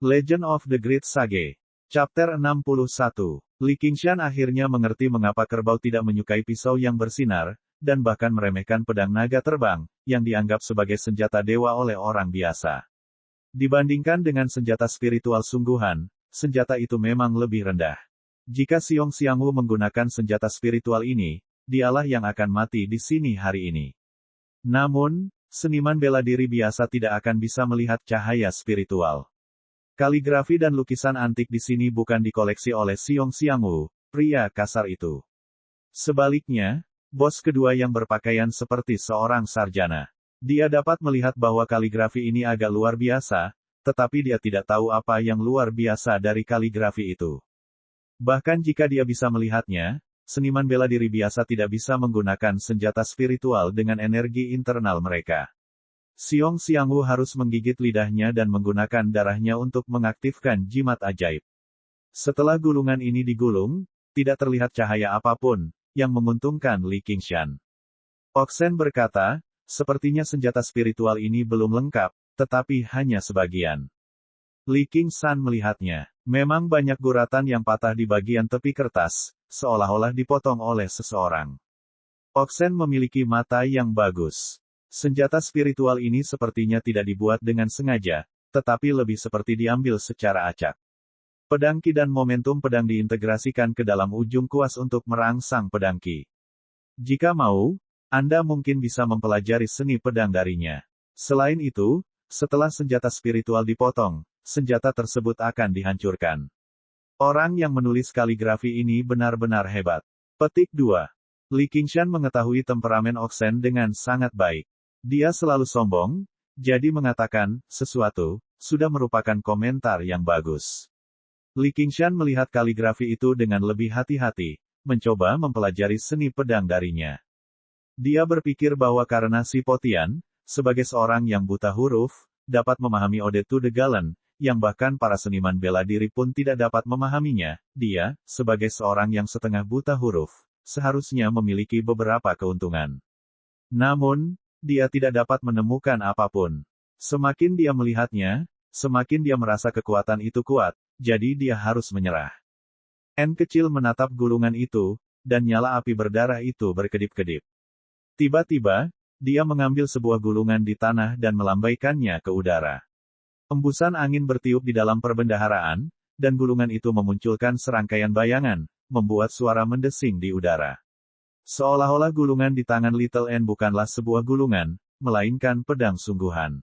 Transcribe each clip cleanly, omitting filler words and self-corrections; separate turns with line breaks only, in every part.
Legend of the Great Sage. Chapter 61. Li Qingshan akhirnya mengerti mengapa kerbau tidak menyukai pisau yang bersinar, dan bahkan meremehkan pedang naga terbang, yang dianggap sebagai senjata dewa oleh orang biasa. Dibandingkan dengan senjata spiritual sungguhan, senjata itu memang lebih rendah. Jika Xiong Xiangwu menggunakan senjata spiritual ini, dialah yang akan mati di sini hari ini. Namun, seniman bela diri biasa tidak akan bisa melihat cahaya spiritual. Kaligrafi dan lukisan antik di sini bukan dikoleksi oleh Xiong Xiangwu, pria kasar itu. Sebaliknya, bos kedua yang berpakaian seperti seorang sarjana. Dia dapat melihat bahwa kaligrafi ini agak luar biasa, tetapi dia tidak tahu apa yang luar biasa dari kaligrafi itu. Bahkan jika dia bisa melihatnya, seniman bela diri biasa tidak bisa menggunakan senjata spiritual dengan energi internal mereka. Xiong Xiangwu harus menggigit lidahnya dan menggunakan darahnya untuk mengaktifkan jimat ajaib. Setelah gulungan ini digulung, tidak terlihat cahaya apapun, yang menguntungkan Li Qingshan. Oxen berkata, sepertinya senjata spiritual ini belum lengkap, tetapi hanya sebagian. Li Qingshan melihatnya. Memang banyak guratan yang patah di bagian tepi kertas, seolah-olah dipotong oleh seseorang. Oxen memiliki mata yang bagus. Senjata spiritual ini sepertinya tidak dibuat dengan sengaja, tetapi lebih seperti diambil secara acak. Pedang Qi dan momentum pedang diintegrasikan ke dalam ujung kuas untuk merangsang pedang Qi. Jika mau, Anda mungkin bisa mempelajari seni pedang darinya. Selain itu, setelah senjata spiritual dipotong, senjata tersebut akan dihancurkan. Orang yang menulis kaligrafi ini benar-benar hebat. Petik 2. Li Qingshan mengetahui temperamen Oxen dengan sangat baik. Dia selalu sombong, jadi mengatakan sesuatu sudah merupakan komentar yang bagus. Li Qingshan melihat kaligrafi itu dengan lebih hati-hati, mencoba mempelajari seni pedang darinya. Dia berpikir bahwa karena si Potian, sebagai seorang yang buta huruf, dapat memahami Ode to the Gallant, yang bahkan para seniman bela diri pun tidak dapat memahaminya, dia, sebagai seorang yang setengah buta huruf, seharusnya memiliki beberapa keuntungan. Namun, dia tidak dapat menemukan apapun. Semakin dia melihatnya, semakin dia merasa kekuatan itu kuat, jadi dia harus menyerah. N kecil menatap gulungan itu, dan nyala api berdarah itu berkedip-kedip. Tiba-tiba, dia mengambil sebuah gulungan di tanah dan melambaikannya ke udara. Embusan angin bertiup di dalam perbendaharaan, dan gulungan itu memunculkan serangkaian bayangan, membuat suara mendesing di udara. Seolah-olah gulungan di tangan Little N bukanlah sebuah gulungan, melainkan pedang sungguhan.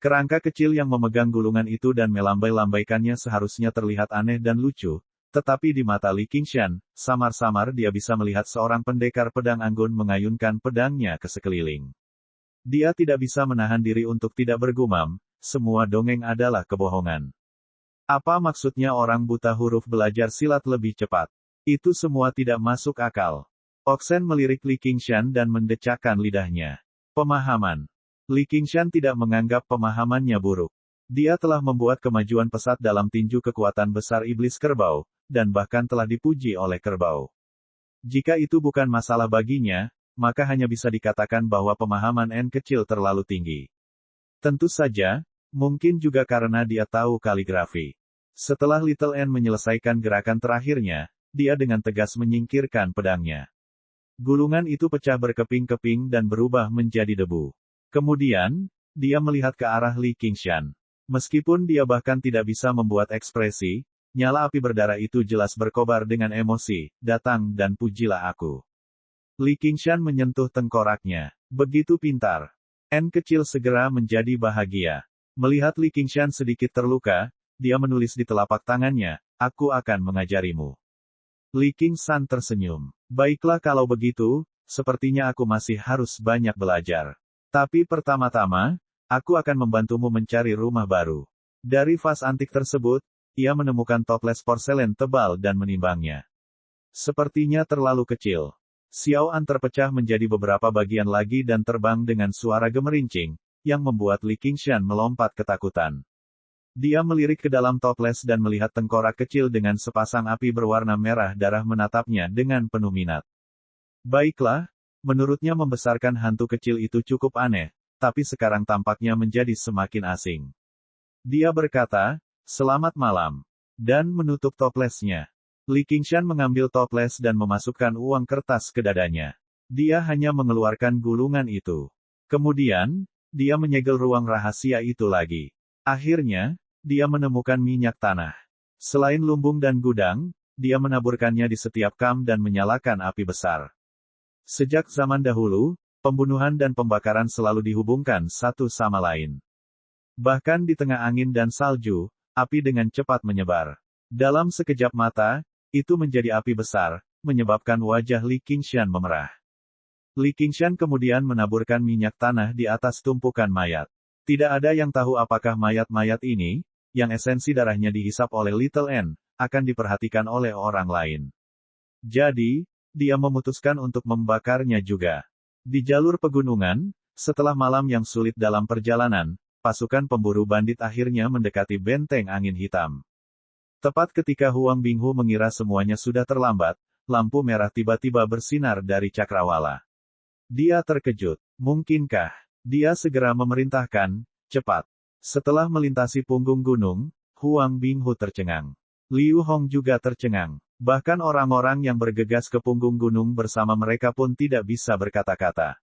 Kerangka kecil yang memegang gulungan itu dan melambai-lambaikannya seharusnya terlihat aneh dan lucu, tetapi di mata Li Qingshan, samar-samar dia bisa melihat seorang pendekar pedang anggun mengayunkan pedangnya ke sekeliling. Dia tidak bisa menahan diri untuk tidak bergumam, semua dongeng adalah kebohongan. Apa maksudnya orang buta huruf belajar silat lebih cepat? Itu semua tidak masuk akal. Oxen melirik Li Qingshan dan mendecakkan lidahnya. Pemahaman. Li Qingshan tidak menganggap pemahamannya buruk. Dia telah membuat kemajuan pesat dalam tinju kekuatan besar iblis kerbau, dan bahkan telah dipuji oleh kerbau. Jika itu bukan masalah baginya, maka hanya bisa dikatakan bahwa pemahaman N kecil terlalu tinggi. Tentu saja, mungkin juga karena dia tahu kaligrafi. Setelah Little N menyelesaikan gerakan terakhirnya, dia dengan tegas menyingkirkan pedangnya. Gulungan itu pecah berkeping-keping dan berubah menjadi debu. Kemudian, dia melihat ke arah Li Qingshan. Meskipun dia bahkan tidak bisa membuat ekspresi, nyala api berdarah itu jelas berkobar dengan emosi, datang dan pujilah aku. Li Qingshan menyentuh tengkoraknya. Begitu pintar. N kecil segera menjadi bahagia. Melihat Li Qingshan sedikit terluka, dia menulis di telapak tangannya, aku akan mengajarimu. Li Qingshan tersenyum. Baiklah kalau begitu, sepertinya aku masih harus banyak belajar. Tapi pertama-tama, aku akan membantumu mencari rumah baru. Dari vas antik tersebut, ia menemukan toples porselen tebal dan menimbangnya. Sepertinya terlalu kecil. Xiao An terpecah menjadi beberapa bagian lagi dan terbang dengan suara gemerincing, yang membuat Li Qingshan melompat ketakutan. Dia melirik ke dalam toples dan melihat tengkorak kecil dengan sepasang api berwarna merah darah menatapnya dengan penuh minat. Baiklah, menurutnya membesarkan hantu kecil itu cukup aneh, tapi sekarang tampaknya menjadi semakin asing. Dia berkata, Selamat malam. Dan menutup toplesnya. Li Qingshan mengambil toples dan memasukkan uang kertas ke dadanya. Dia hanya mengeluarkan gulungan itu. Kemudian, dia menyegel ruang rahasia itu lagi. Akhirnya, dia menemukan minyak tanah. Selain lumbung dan gudang, dia menaburkannya di setiap kam dan menyalakan api besar. Sejak zaman dahulu, pembunuhan dan pembakaran selalu dihubungkan satu sama lain. Bahkan di tengah angin dan salju, api dengan cepat menyebar. Dalam sekejap mata, itu menjadi api besar, menyebabkan wajah Li Qingshan memerah. Li Qingshan kemudian menaburkan minyak tanah di atas tumpukan mayat. Tidak ada yang tahu apakah mayat-mayat ini, yang esensi darahnya dihisap oleh Little N, akan diperhatikan oleh orang lain. Jadi, dia memutuskan untuk membakarnya juga. Di jalur pegunungan, setelah malam yang sulit dalam perjalanan, pasukan pemburu bandit akhirnya mendekati benteng angin hitam. Tepat ketika Huang Binghu mengira semuanya sudah terlambat, lampu merah tiba-tiba bersinar dari cakrawala. Dia terkejut. Mungkinkah? Dia segera memerintahkan, cepat. Setelah melintasi punggung gunung, Huang Binghu tercengang. Liu Hong juga tercengang. Bahkan orang-orang yang bergegas ke punggung gunung bersama mereka pun tidak bisa berkata-kata.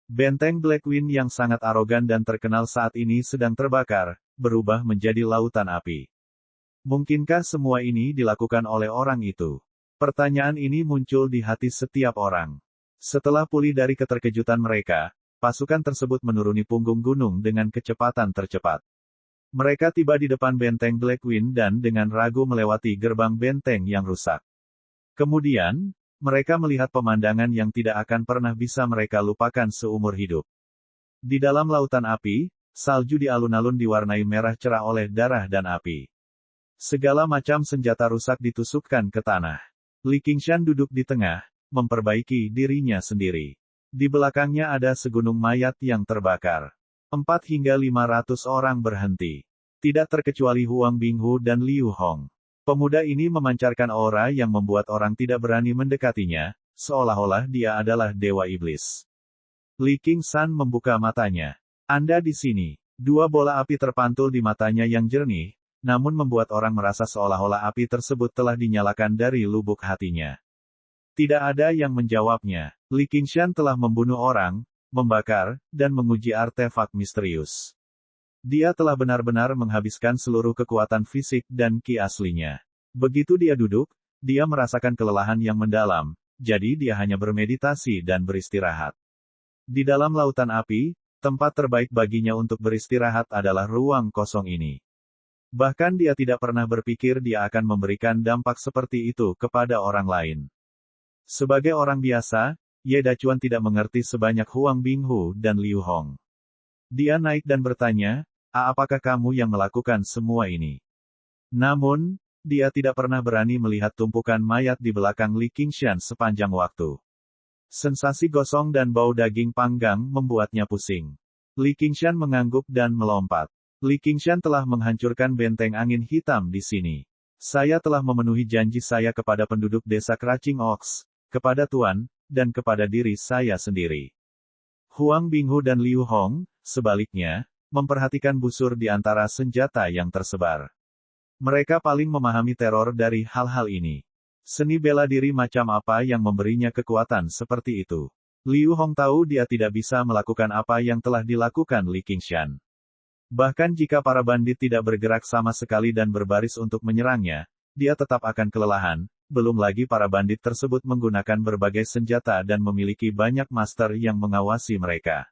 Benteng Blackwind yang sangat arogan dan terkenal saat ini sedang terbakar, berubah menjadi lautan api. Mungkinkah semua ini dilakukan oleh orang itu? Pertanyaan ini muncul di hati setiap orang. Setelah pulih dari keterkejutan mereka, pasukan tersebut menuruni punggung gunung dengan kecepatan tercepat. Mereka tiba di depan benteng Blackwind dan dengan ragu melewati gerbang benteng yang rusak. Kemudian, mereka melihat pemandangan yang tidak akan pernah bisa mereka lupakan seumur hidup. Di dalam lautan api, salju di alun-alun diwarnai merah cerah oleh darah dan api. Segala macam senjata rusak ditusukkan ke tanah. Li Qingshan duduk di tengah, memperbaiki dirinya sendiri. Di belakangnya ada segunung mayat yang terbakar. 4 hingga 500 orang berhenti. Tidak terkecuali Huang Binghu dan Liu Hong. Pemuda ini memancarkan aura yang membuat orang tidak berani mendekatinya, seolah-olah dia adalah dewa iblis. Li Qingshan membuka matanya. Anda di sini. 2 bola api terpantul di matanya yang jernih, namun membuat orang merasa seolah-olah api tersebut telah dinyalakan dari lubuk hatinya. Tidak ada yang menjawabnya. Li Qingshan telah membunuh orang, membakar, dan menguji artefak misterius. Dia telah benar-benar menghabiskan seluruh kekuatan fisik dan ki aslinya. Begitu dia duduk, dia merasakan kelelahan yang mendalam, jadi dia hanya bermeditasi dan beristirahat. Di dalam lautan api, tempat terbaik baginya untuk beristirahat adalah ruang kosong ini. Bahkan dia tidak pernah berpikir dia akan memberikan dampak seperti itu kepada orang lain. Sebagai orang biasa, Ye Dachuan tidak mengerti sebanyak Huang Binghu dan Liu Hong. Dia naik dan bertanya, apakah kamu yang melakukan semua ini? Namun, dia tidak pernah berani melihat tumpukan mayat di belakang Li Qingshan sepanjang waktu. Sensasi gosong dan bau daging panggang membuatnya pusing. Li Qingshan mengangguk dan melompat. Li Qingshan telah menghancurkan benteng angin hitam di sini. Saya telah memenuhi janji saya kepada penduduk desa Craching Ox, kepada Tuan, dan kepada diri saya sendiri. Huang Binghu dan Liu Hong, sebaliknya, memperhatikan busur di antara senjata yang tersebar. Mereka paling memahami teror dari hal-hal ini. Seni bela diri macam apa yang memberinya kekuatan seperti itu. Liu Hong tahu dia tidak bisa melakukan apa yang telah dilakukan Li Qingshan. Bahkan jika para bandit tidak bergerak sama sekali dan berbaris untuk menyerangnya, dia tetap akan kelelahan. Belum lagi para bandit tersebut menggunakan berbagai senjata dan memiliki banyak master yang mengawasi mereka.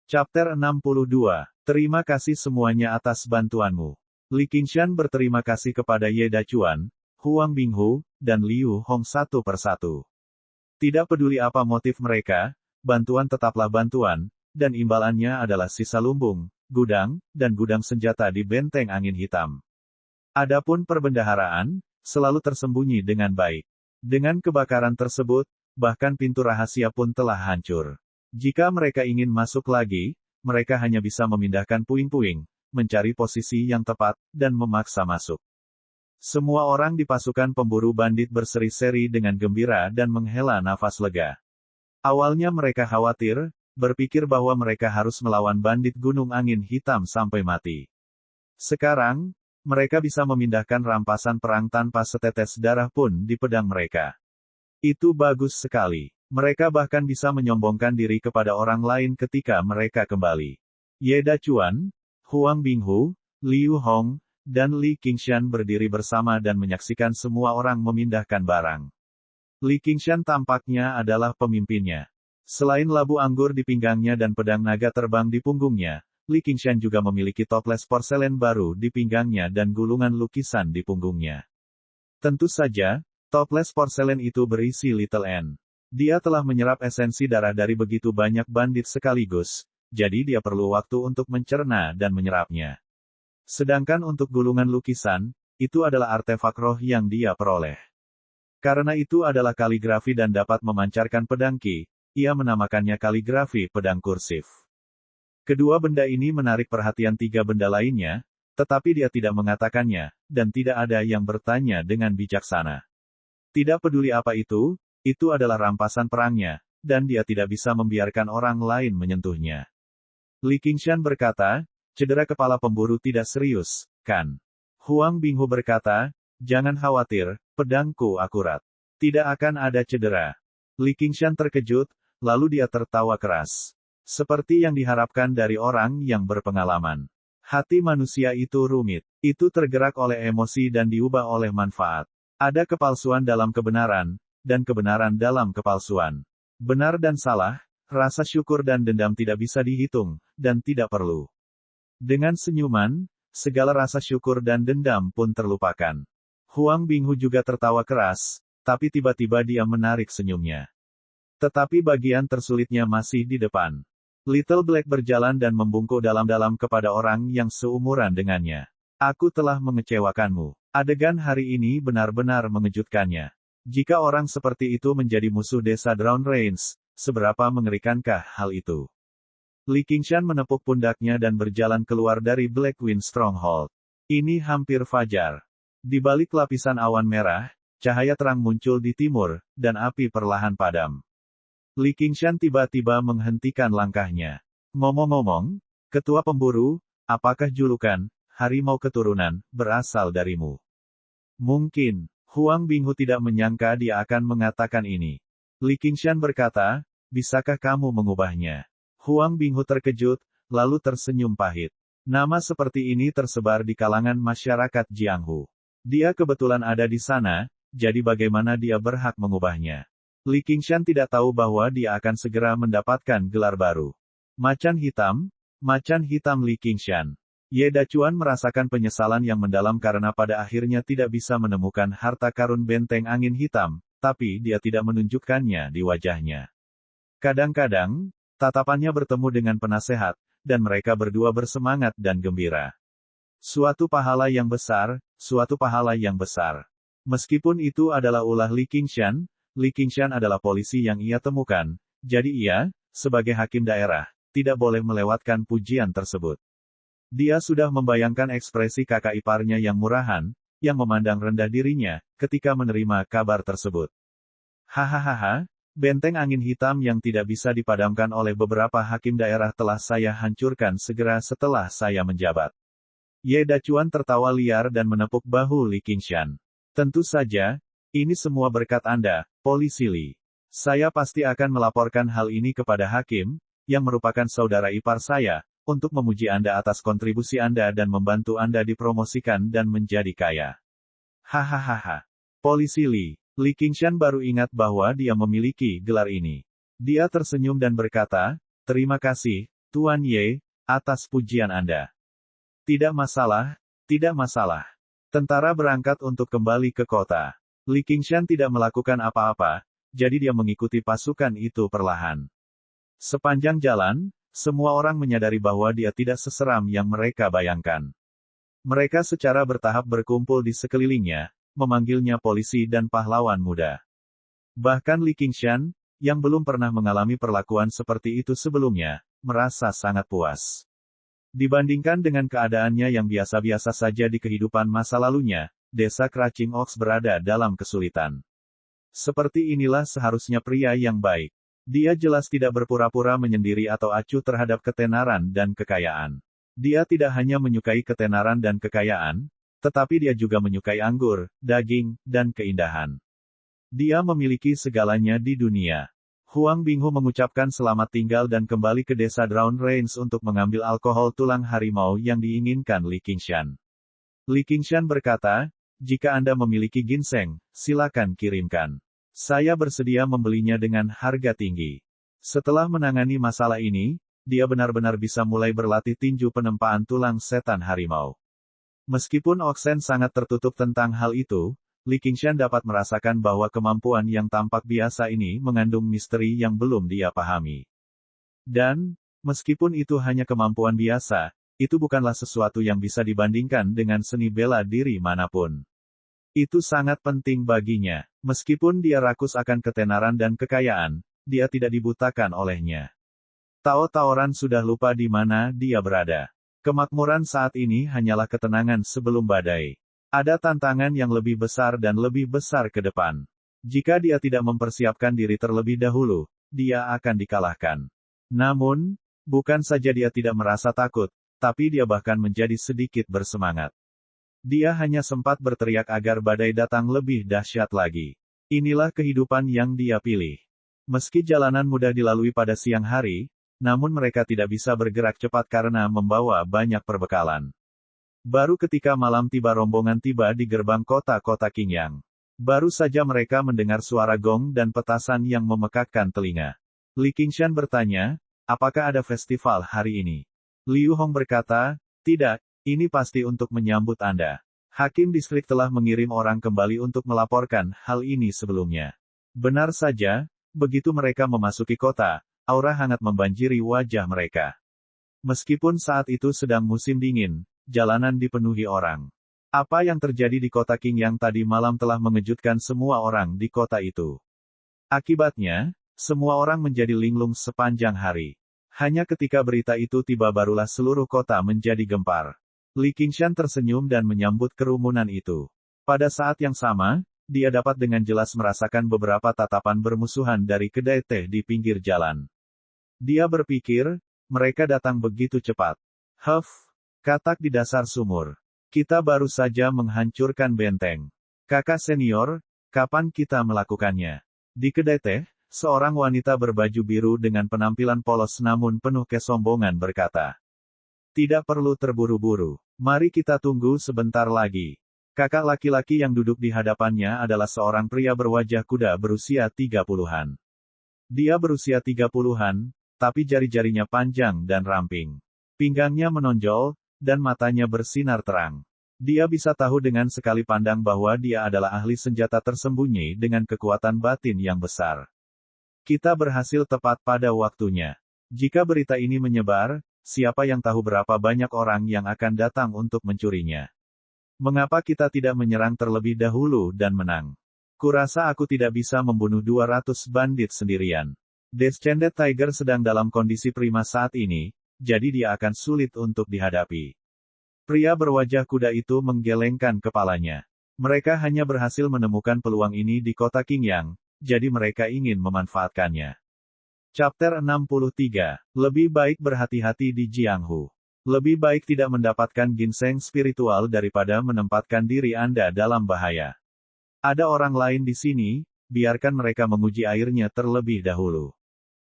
Chapter 62. Terima kasih semuanya atas bantuanmu. Li Qingshan berterima kasih kepada Ye Dachuan, Huang Binghu, dan Liu Hong satu persatu. Tidak peduli apa motif mereka, bantuan tetaplah bantuan, dan imbalannya adalah sisa lumbung, gudang, dan gudang senjata di benteng angin hitam. Adapun perbendaharaan, selalu tersembunyi dengan baik. Dengan kebakaran tersebut, bahkan pintu rahasia pun telah hancur. Jika mereka ingin masuk lagi, mereka hanya bisa memindahkan puing-puing, mencari posisi yang tepat, dan memaksa masuk. Semua orang di pasukan pemburu bandit berseri-seri dengan gembira dan menghela nafas lega. Awalnya mereka khawatir, berpikir bahwa mereka harus melawan bandit gunung angin hitam sampai mati. Sekarang, Mereka bisa memindahkan rampasan perang tanpa setetes darah pun di pedang mereka. Itu bagus sekali. Mereka bahkan bisa menyombongkan diri kepada orang lain ketika mereka kembali. Ye Dachuan, Huang Binghu, Liu Hong, dan Li Qingshan berdiri bersama dan menyaksikan semua orang memindahkan barang. Li Qingshan tampaknya adalah pemimpinnya. Selain labu anggur di pinggangnya dan pedang naga terbang di punggungnya, Li Qingshan juga memiliki toples porselen baru di pinggangnya dan gulungan lukisan di punggungnya. Tentu saja, toples porselen itu berisi Little N. Dia telah menyerap esensi darah dari begitu banyak bandit sekaligus, jadi dia perlu waktu untuk mencerna dan menyerapnya. Sedangkan untuk gulungan lukisan, itu adalah artefak roh yang dia peroleh. Karena itu adalah kaligrafi dan dapat memancarkan pedang Qi, ia menamakannya kaligrafi pedang kursif. Kedua benda ini menarik perhatian tiga benda lainnya, tetapi dia tidak mengatakannya, dan tidak ada yang bertanya dengan bijaksana. Tidak peduli apa itu adalah rampasan perangnya, dan dia tidak bisa membiarkan orang lain menyentuhnya. Li Qingshan berkata, cedera kepala pemburu tidak serius, kan? Huang Binghu berkata, jangan khawatir, pedangku akurat. Tidak akan ada cedera. Li Qingshan terkejut, lalu dia tertawa keras. Seperti yang diharapkan dari orang yang berpengalaman. Hati manusia itu rumit. Itu tergerak oleh emosi dan diubah oleh manfaat. Ada kepalsuan dalam kebenaran, dan kebenaran dalam kepalsuan. Benar dan salah, rasa syukur dan dendam tidak bisa dihitung, dan tidak perlu. Dengan senyuman, segala rasa syukur dan dendam pun terlupakan. Huang Binghu juga tertawa keras, tapi tiba-tiba dia menarik senyumnya. Tetapi bagian tersulitnya masih di depan. Little Black berjalan dan membungkuk dalam-dalam kepada orang yang seumuran dengannya. Aku telah mengecewakanmu. Adegan hari ini benar-benar mengejutkannya. Jika orang seperti itu menjadi musuh desa Drown Rains, seberapa mengerikankah hal itu? Li Qingshan menepuk pundaknya dan berjalan keluar dari Blackwind Stronghold. Ini hampir fajar. Di balik lapisan awan merah, cahaya terang muncul di timur, dan api perlahan padam. Li Qingshan tiba-tiba menghentikan langkahnya. Ngomong-ngomong, ketua pemburu, apakah julukan harimau keturunan berasal darimu? Mungkin. Huang Binghu tidak menyangka dia akan mengatakan ini. Li Qingshan berkata, bisakah kamu mengubahnya? Huang Binghu terkejut, lalu tersenyum pahit. Nama seperti ini tersebar di kalangan masyarakat Jianghu. Dia kebetulan ada di sana, jadi bagaimana dia berhak mengubahnya? Li Qingshan tidak tahu bahwa dia akan segera mendapatkan gelar baru. Macan hitam Li Qingshan. Ye Dachuan merasakan penyesalan yang mendalam karena pada akhirnya tidak bisa menemukan harta karun benteng angin hitam, tapi dia tidak menunjukkannya di wajahnya. Kadang-kadang, tatapannya bertemu dengan penasehat, dan mereka berdua bersemangat dan gembira. Suatu pahala yang besar. Meskipun itu adalah ulah Li Qingshan adalah polisi yang ia temukan, jadi ia, sebagai hakim daerah, tidak boleh melewatkan pujian tersebut. Dia sudah membayangkan ekspresi kakak iparnya yang murahan, yang memandang rendah dirinya, ketika menerima kabar tersebut. Hahaha, benteng angin hitam yang tidak bisa dipadamkan oleh beberapa hakim daerah telah saya hancurkan segera setelah saya menjabat. Ye Dachuan tertawa liar dan menepuk bahu Li Qingshan. Tentu saja, ini semua berkat Anda, polisi Li. Saya pasti akan melaporkan hal ini kepada hakim, yang merupakan saudara ipar saya, untuk memuji Anda atas kontribusi Anda dan membantu Anda dipromosikan dan menjadi kaya. Hahaha. Polisi Li Qingshan baru ingat bahwa dia memiliki gelar ini. Dia tersenyum dan berkata, terima kasih, Tuan Ye, atas pujian Anda. Tidak masalah. Tentara berangkat untuk kembali ke kota. Li Qingshan tidak melakukan apa-apa, jadi dia mengikuti pasukan itu perlahan. Sepanjang jalan, semua orang menyadari bahwa dia tidak seseram yang mereka bayangkan. Mereka secara bertahap berkumpul di sekelilingnya, memanggilnya polisi dan pahlawan muda. Bahkan Li Qingshan, yang belum pernah mengalami perlakuan seperti itu sebelumnya, merasa sangat puas. Dibandingkan dengan keadaannya yang biasa-biasa saja di kehidupan masa lalunya, desa Crouching Ox berada dalam kesulitan. Seperti inilah seharusnya pria yang baik. Dia jelas tidak berpura-pura menyendiri atau acuh terhadap ketenaran dan kekayaan. Dia tidak hanya menyukai ketenaran dan kekayaan, Tetapi dia juga menyukai anggur, daging, dan keindahan. Dia memiliki segalanya di dunia. Huang Binghu mengucapkan selamat tinggal dan kembali ke desa Drown Range untuk mengambil alkohol tulang harimau yang diinginkan Li Qingshan. Li Qingshan berkata, jika Anda memiliki ginseng, silakan kirimkan. Saya bersedia membelinya dengan harga tinggi. Setelah menangani masalah ini, dia benar-benar bisa mulai berlatih tinju penempaan tulang setan harimau. Meskipun Oxen sangat tertutup tentang hal itu, Li Qingshan dapat merasakan bahwa kemampuan yang tampak biasa ini mengandung misteri yang belum dia pahami. Dan, meskipun itu hanya kemampuan biasa, itu bukanlah sesuatu yang bisa dibandingkan dengan seni bela diri manapun. Itu sangat penting baginya. Meskipun dia rakus akan ketenaran dan kekayaan, dia tidak dibutakan olehnya. Tao Taoran sudah lupa di mana dia berada. Kemakmuran saat ini hanyalah ketenangan sebelum badai. Ada tantangan yang lebih besar dan lebih besar ke depan. Jika dia tidak mempersiapkan diri terlebih dahulu, dia akan dikalahkan. Namun, bukan saja dia tidak merasa takut, tapi dia bahkan menjadi sedikit bersemangat. Dia hanya sempat berteriak agar badai datang lebih dahsyat lagi. Inilah kehidupan yang dia pilih. Meski jalanan mudah dilalui pada siang hari, namun mereka tidak bisa bergerak cepat karena membawa banyak perbekalan. Baru ketika malam tiba rombongan tiba di gerbang kota-kota Qingyang. Baru saja mereka mendengar suara gong dan petasan yang memekakkan telinga. Li Qingshan bertanya, apakah ada festival hari ini? Liu Hong berkata, tidak, ini pasti untuk menyambut Anda. Hakim distrik telah mengirim orang kembali untuk melaporkan hal ini sebelumnya. Benar saja, begitu mereka memasuki kota, aura hangat membanjiri wajah mereka. Meskipun saat itu sedang musim dingin, jalanan dipenuhi orang. Apa yang terjadi di kota Qingyang tadi malam telah mengejutkan semua orang di kota itu. Akibatnya, semua orang menjadi linglung sepanjang hari. Hanya ketika berita itu tiba barulah seluruh kota menjadi gempar. Li Qingshan tersenyum dan menyambut kerumunan itu. Pada saat yang sama, dia dapat dengan jelas merasakan beberapa tatapan bermusuhan dari kedai teh di pinggir jalan. Dia berpikir, mereka datang begitu cepat. Katak di dasar sumur. Kita baru saja menghancurkan benteng. Kakak senior, kapan kita melakukannya? Di kedai teh, seorang wanita berbaju biru dengan penampilan polos namun penuh kesombongan berkata. Tidak perlu terburu-buru. Mari kita tunggu sebentar lagi. Kakak laki-laki yang duduk di hadapannya adalah seorang pria berwajah kuda berusia 30-an. Dia berusia 30-an, tapi jari-jarinya panjang dan ramping. Pinggangnya menonjol, dan matanya bersinar terang. Dia bisa tahu dengan sekali pandang bahwa dia adalah ahli senjata tersembunyi dengan kekuatan batin yang besar. Kita berhasil tepat pada waktunya. Jika berita ini menyebar, siapa yang tahu berapa banyak orang yang akan datang untuk mencurinya. Mengapa kita tidak menyerang terlebih dahulu dan menang? Kurasa aku tidak bisa membunuh 200 bandit sendirian. Descended Tiger sedang dalam kondisi prima saat ini, jadi dia akan sulit untuk dihadapi. Pria berwajah kuda itu menggelengkan kepalanya. Mereka hanya berhasil menemukan peluang ini di kota Qingyang, jadi mereka ingin memanfaatkannya. Chapter 63. Lebih baik berhati-hati di Jianghu. Lebih baik tidak mendapatkan ginseng spiritual daripada menempatkan diri Anda dalam bahaya. Ada orang lain di sini, biarkan mereka menguji airnya terlebih dahulu.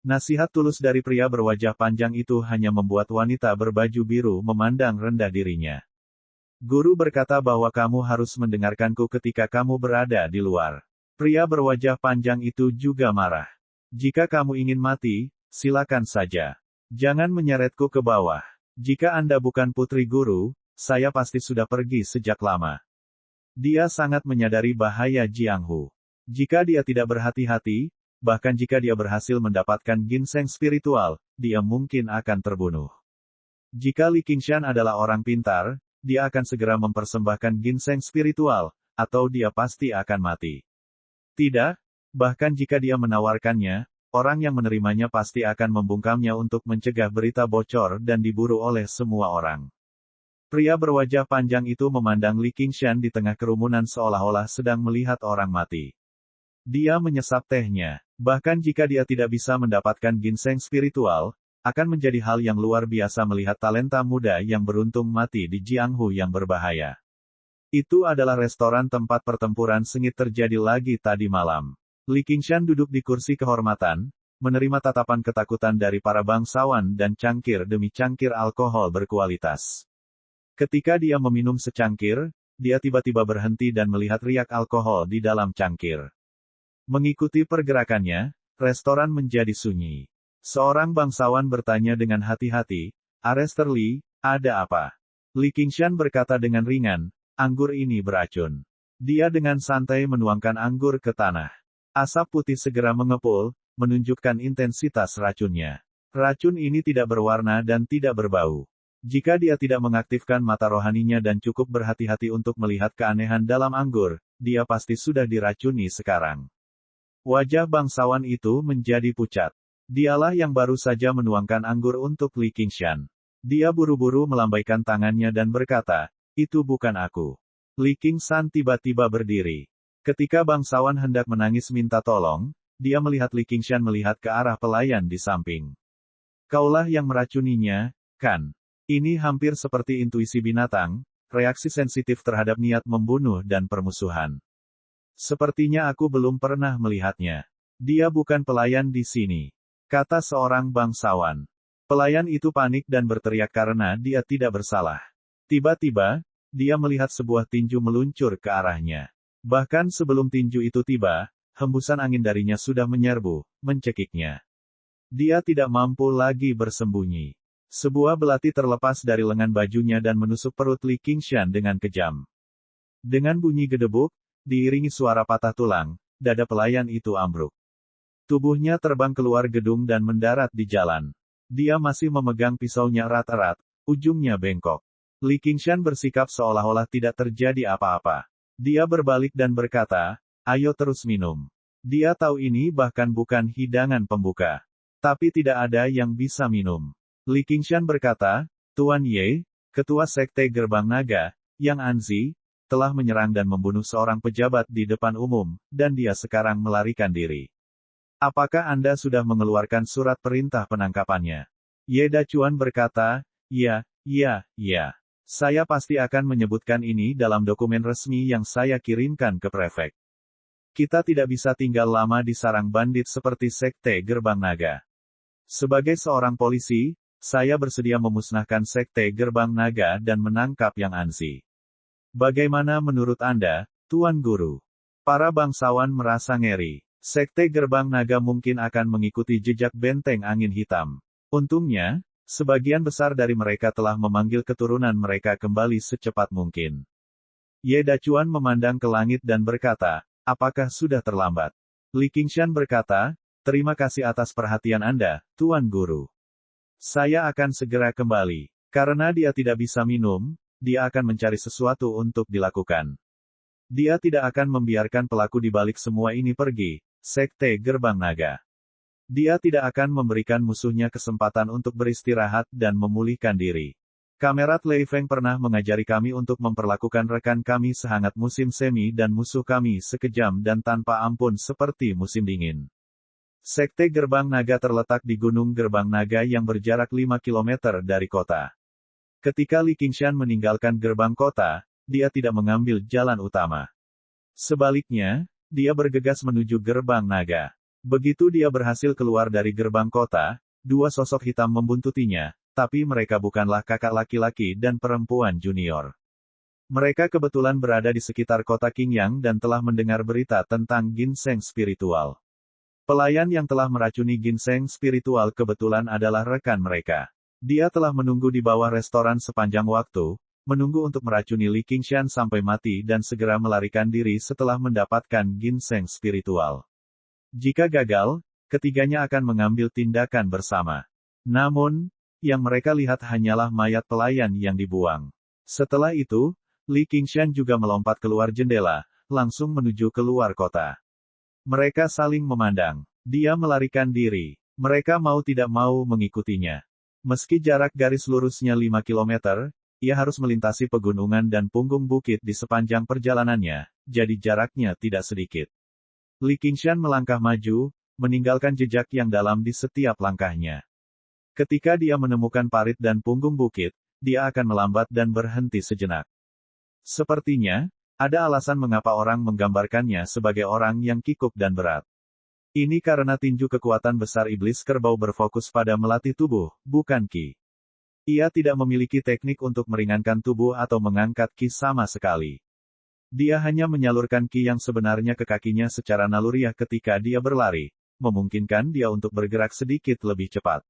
Nasihat tulus dari pria berwajah panjang itu hanya membuat wanita berbaju biru memandang rendah dirinya. Guru berkata bahwa kamu harus mendengarkanku ketika kamu berada di luar. Pria berwajah panjang itu juga marah. Jika kamu ingin mati, silakan saja. Jangan menyeretku ke bawah. Jika Anda bukan putri guru, saya pasti sudah pergi sejak lama. Dia sangat menyadari bahaya Jianghu. Jika dia tidak berhati-hati, bahkan jika dia berhasil mendapatkan ginseng spiritual, dia mungkin akan terbunuh. Jika Li Qingshan adalah orang pintar, dia akan segera mempersembahkan ginseng spiritual, atau dia pasti akan mati. Tidak, bahkan jika dia menawarkannya, orang yang menerimanya pasti akan membungkamnya untuk mencegah berita bocor dan diburu oleh semua orang. Pria berwajah panjang itu memandang Li Qingshan di tengah kerumunan seolah-olah sedang melihat orang mati. Dia menyesap tehnya. Bahkan jika dia tidak bisa mendapatkan ginseng spiritual, akan menjadi hal yang luar biasa melihat talenta muda yang beruntung mati di Jianghu yang berbahaya. Itu adalah restoran tempat pertempuran sengit terjadi lagi tadi malam. Li Qingshan duduk di kursi kehormatan, menerima tatapan ketakutan dari para bangsawan dan cangkir demi cangkir alkohol berkualitas. Ketika dia meminum secangkir, dia tiba-tiba berhenti dan melihat riak alkohol di dalam cangkir. Mengikuti pergerakannya, restoran menjadi sunyi. Seorang bangsawan bertanya dengan hati-hati, "Arester Li, ada apa?" Li Qingshan berkata dengan ringan, "Anggur ini beracun." Dia dengan santai menuangkan anggur ke tanah. Asap putih segera mengepul, menunjukkan intensitas racunnya. Racun ini tidak berwarna dan tidak berbau. Jika dia tidak mengaktifkan mata rohaninya dan cukup berhati-hati untuk melihat keanehan dalam anggur, dia pasti sudah diracuni sekarang. Wajah bangsawan itu menjadi pucat. Dialah yang baru saja menuangkan anggur untuk Li Qingshan. Dia buru-buru melambaikan tangannya dan berkata, "Itu bukan aku." Li Qingshan tiba-tiba berdiri. Ketika bangsawan hendak menangis minta tolong, dia melihat Li Qingshan melihat ke arah pelayan di samping. "Kaulah yang meracuninya, kan?" Ini hampir seperti intuisi binatang, reaksi sensitif terhadap niat membunuh dan permusuhan. "Sepertinya aku belum pernah melihatnya. Dia bukan pelayan di sini," kata seorang bangsawan. Pelayan itu panik dan berteriak karena dia tidak bersalah. Tiba-tiba, dia melihat sebuah tinju meluncur ke arahnya. Bahkan sebelum tinju itu tiba, hembusan angin darinya sudah menyerbu, mencekiknya. Dia tidak mampu lagi bersembunyi. Sebuah belati terlepas dari lengan bajunya dan menusuk perut Li Qingshan dengan kejam. Dengan bunyi gedebuk, diiringi suara patah tulang, dada pelayan itu ambruk. Tubuhnya terbang keluar gedung dan mendarat di jalan. Dia masih memegang pisaunya erat-erat, ujungnya bengkok. Li Qingshan bersikap seolah-olah tidak terjadi apa-apa. Dia berbalik dan berkata, "Ayo terus minum." Dia tahu ini bahkan bukan hidangan pembuka. Tapi tidak ada yang bisa minum. Li Qingshan berkata, "Tuan Ye, ketua sekte Gerbang Naga, Yang Anzi, telah menyerang dan membunuh seorang pejabat di depan umum, dan dia sekarang melarikan diri. Apakah Anda sudah mengeluarkan surat perintah penangkapannya?" Ye Dacuan berkata, "Ya, ya, ya. Saya pasti akan menyebutkan ini dalam dokumen resmi yang saya kirimkan ke prefek. Kita tidak bisa tinggal lama di sarang bandit seperti sekte Gerbang Naga. Sebagai seorang polisi, saya bersedia memusnahkan sekte Gerbang Naga dan menangkap Yang Anzi. Bagaimana menurut Anda, Tuan Guru?" Para bangsawan merasa ngeri. Sekte Gerbang Naga mungkin akan mengikuti jejak benteng angin hitam. Untungnya, sebagian besar dari mereka telah memanggil keturunan mereka kembali secepat mungkin. Ye Dacuan memandang ke langit dan berkata, "Apakah sudah terlambat?" Li Qingshan berkata, "Terima kasih atas perhatian Anda, Tuan Guru. Saya akan segera kembali." Karena dia tidak bisa minum, dia akan mencari sesuatu untuk dilakukan. Dia tidak akan membiarkan pelaku di balik semua ini pergi, sekte Gerbang Naga. Dia tidak akan memberikan musuhnya kesempatan untuk beristirahat dan memulihkan diri. Kamerat Lei Feng pernah mengajari kami untuk memperlakukan rekan kami sehangat musim semi dan musuh kami sekejam dan tanpa ampun seperti musim dingin. Sekte Gerbang Naga terletak di Gunung Gerbang Naga yang berjarak 5 km dari kota. Ketika Li Qingshan meninggalkan gerbang kota, dia tidak mengambil jalan utama. Sebaliknya, dia bergegas menuju Gerbang Naga. Begitu dia berhasil keluar dari gerbang kota, dua sosok hitam membuntutinya, tapi mereka bukanlah kakak laki-laki dan perempuan junior. Mereka kebetulan berada di sekitar kota Qingyang dan telah mendengar berita tentang ginseng spiritual. Pelayan yang telah meracuni ginseng spiritual kebetulan adalah rekan mereka. Dia telah menunggu di bawah restoran sepanjang waktu, menunggu untuk meracuni Li Qingshan sampai mati dan segera melarikan diri setelah mendapatkan ginseng spiritual. Jika gagal, ketiganya akan mengambil tindakan bersama. Namun, yang mereka lihat hanyalah mayat pelayan yang dibuang. Setelah itu, Li Qingshan juga melompat keluar jendela, langsung menuju keluar kota. Mereka saling memandang. Dia melarikan diri. Mereka mau tidak mau mengikutinya. Meski jarak garis lurusnya 5 km, ia harus melintasi pegunungan dan punggung bukit di sepanjang perjalanannya, jadi jaraknya tidak sedikit. Li Qingshan melangkah maju, meninggalkan jejak yang dalam di setiap langkahnya. Ketika dia menemukan parit dan punggung bukit, dia akan melambat dan berhenti sejenak. Sepertinya, ada alasan mengapa orang menggambarkannya sebagai orang yang kikuk dan berat. Ini karena tinju kekuatan besar iblis kerbau berfokus pada melatih tubuh, bukan ki. Ia tidak memiliki teknik untuk meringankan tubuh atau mengangkat ki sama sekali. Dia hanya menyalurkan ki yang sebenarnya ke kakinya secara naluriah ketika dia berlari, memungkinkan dia untuk bergerak sedikit lebih cepat.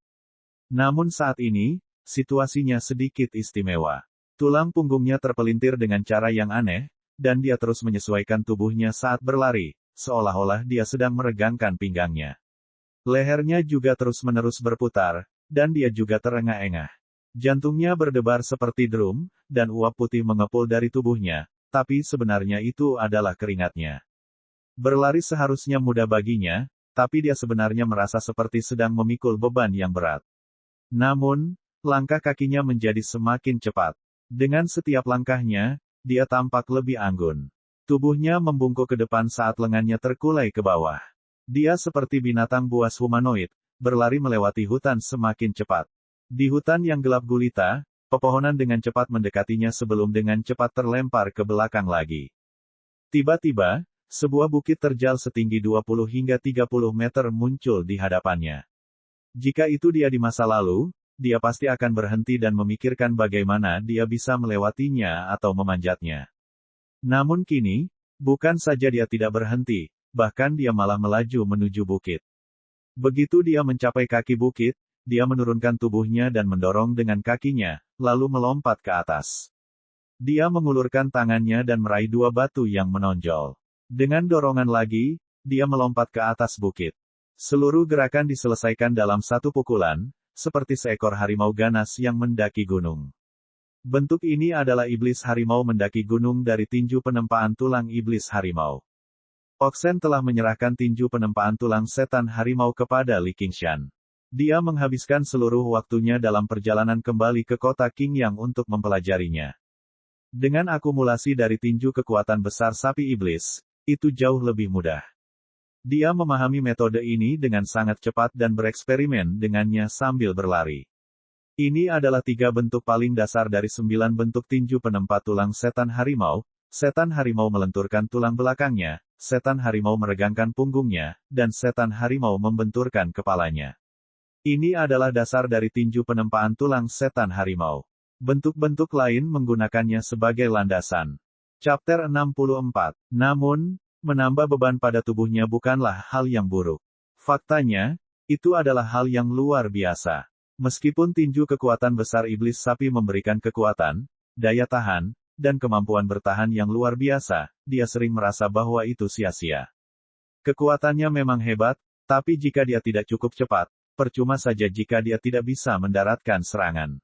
Namun saat ini, situasinya sedikit istimewa. Tulang punggungnya terpelintir dengan cara yang aneh, dan dia terus menyesuaikan tubuhnya saat berlari, seolah-olah dia sedang meregangkan pinggangnya. Lehernya juga terus-menerus berputar, dan dia juga terengah-engah. Jantungnya berdebar seperti drum, dan uap putih mengepul dari tubuhnya, tapi sebenarnya itu adalah keringatnya. Berlari seharusnya mudah baginya, tapi dia sebenarnya merasa seperti sedang memikul beban yang berat. Namun, langkah kakinya menjadi semakin cepat. Dengan setiap langkahnya, dia tampak lebih anggun. Tubuhnya membungkuk ke depan saat lengannya terkulai ke bawah. Dia seperti binatang buas humanoid, berlari melewati hutan semakin cepat. Di hutan yang gelap gulita, pepohonan dengan cepat mendekatinya sebelum dengan cepat terlempar ke belakang lagi. Tiba-tiba, sebuah bukit terjal setinggi 20 hingga 30 meter muncul di hadapannya. Jika itu dia di masa lalu, dia pasti akan berhenti dan memikirkan bagaimana dia bisa melewatinya atau memanjatnya. Namun kini, bukan saja dia tidak berhenti, bahkan dia malah melaju menuju bukit. Begitu dia mencapai kaki bukit, dia menurunkan tubuhnya dan mendorong dengan kakinya, lalu melompat ke atas. Dia mengulurkan tangannya dan meraih dua batu yang menonjol. Dengan dorongan lagi, dia melompat ke atas bukit. Seluruh gerakan diselesaikan dalam satu pukulan, seperti seekor harimau ganas yang mendaki gunung. Bentuk ini adalah iblis harimau mendaki gunung dari tinju penempaan tulang iblis harimau. Oxen telah menyerahkan tinju penempaan tulang setan harimau kepada Li Qingshan. Dia menghabiskan seluruh waktunya dalam perjalanan kembali ke kota Qingyang untuk mempelajarinya. Dengan akumulasi dari tinju kekuatan besar sapi iblis, itu jauh lebih mudah. Dia memahami metode ini dengan sangat cepat dan bereksperimen dengannya sambil berlari. Ini adalah 3 bentuk paling dasar dari 9 bentuk tinju penempat tulang setan harimau. Setan harimau melenturkan tulang belakangnya, setan harimau meregangkan punggungnya, dan setan harimau membenturkan kepalanya. Ini adalah dasar dari tinju penempaan tulang setan harimau. Bentuk-bentuk lain menggunakannya sebagai landasan. Chapter 64. Namun, menambah beban pada tubuhnya bukanlah hal yang buruk. Faktanya, itu adalah hal yang luar biasa. Meskipun tinju kekuatan besar iblis sapi memberikan kekuatan, daya tahan, dan kemampuan bertahan yang luar biasa, dia sering merasa bahwa itu sia-sia. Kekuatannya memang hebat, tapi jika dia tidak cukup cepat, percuma saja jika dia tidak bisa mendaratkan serangan.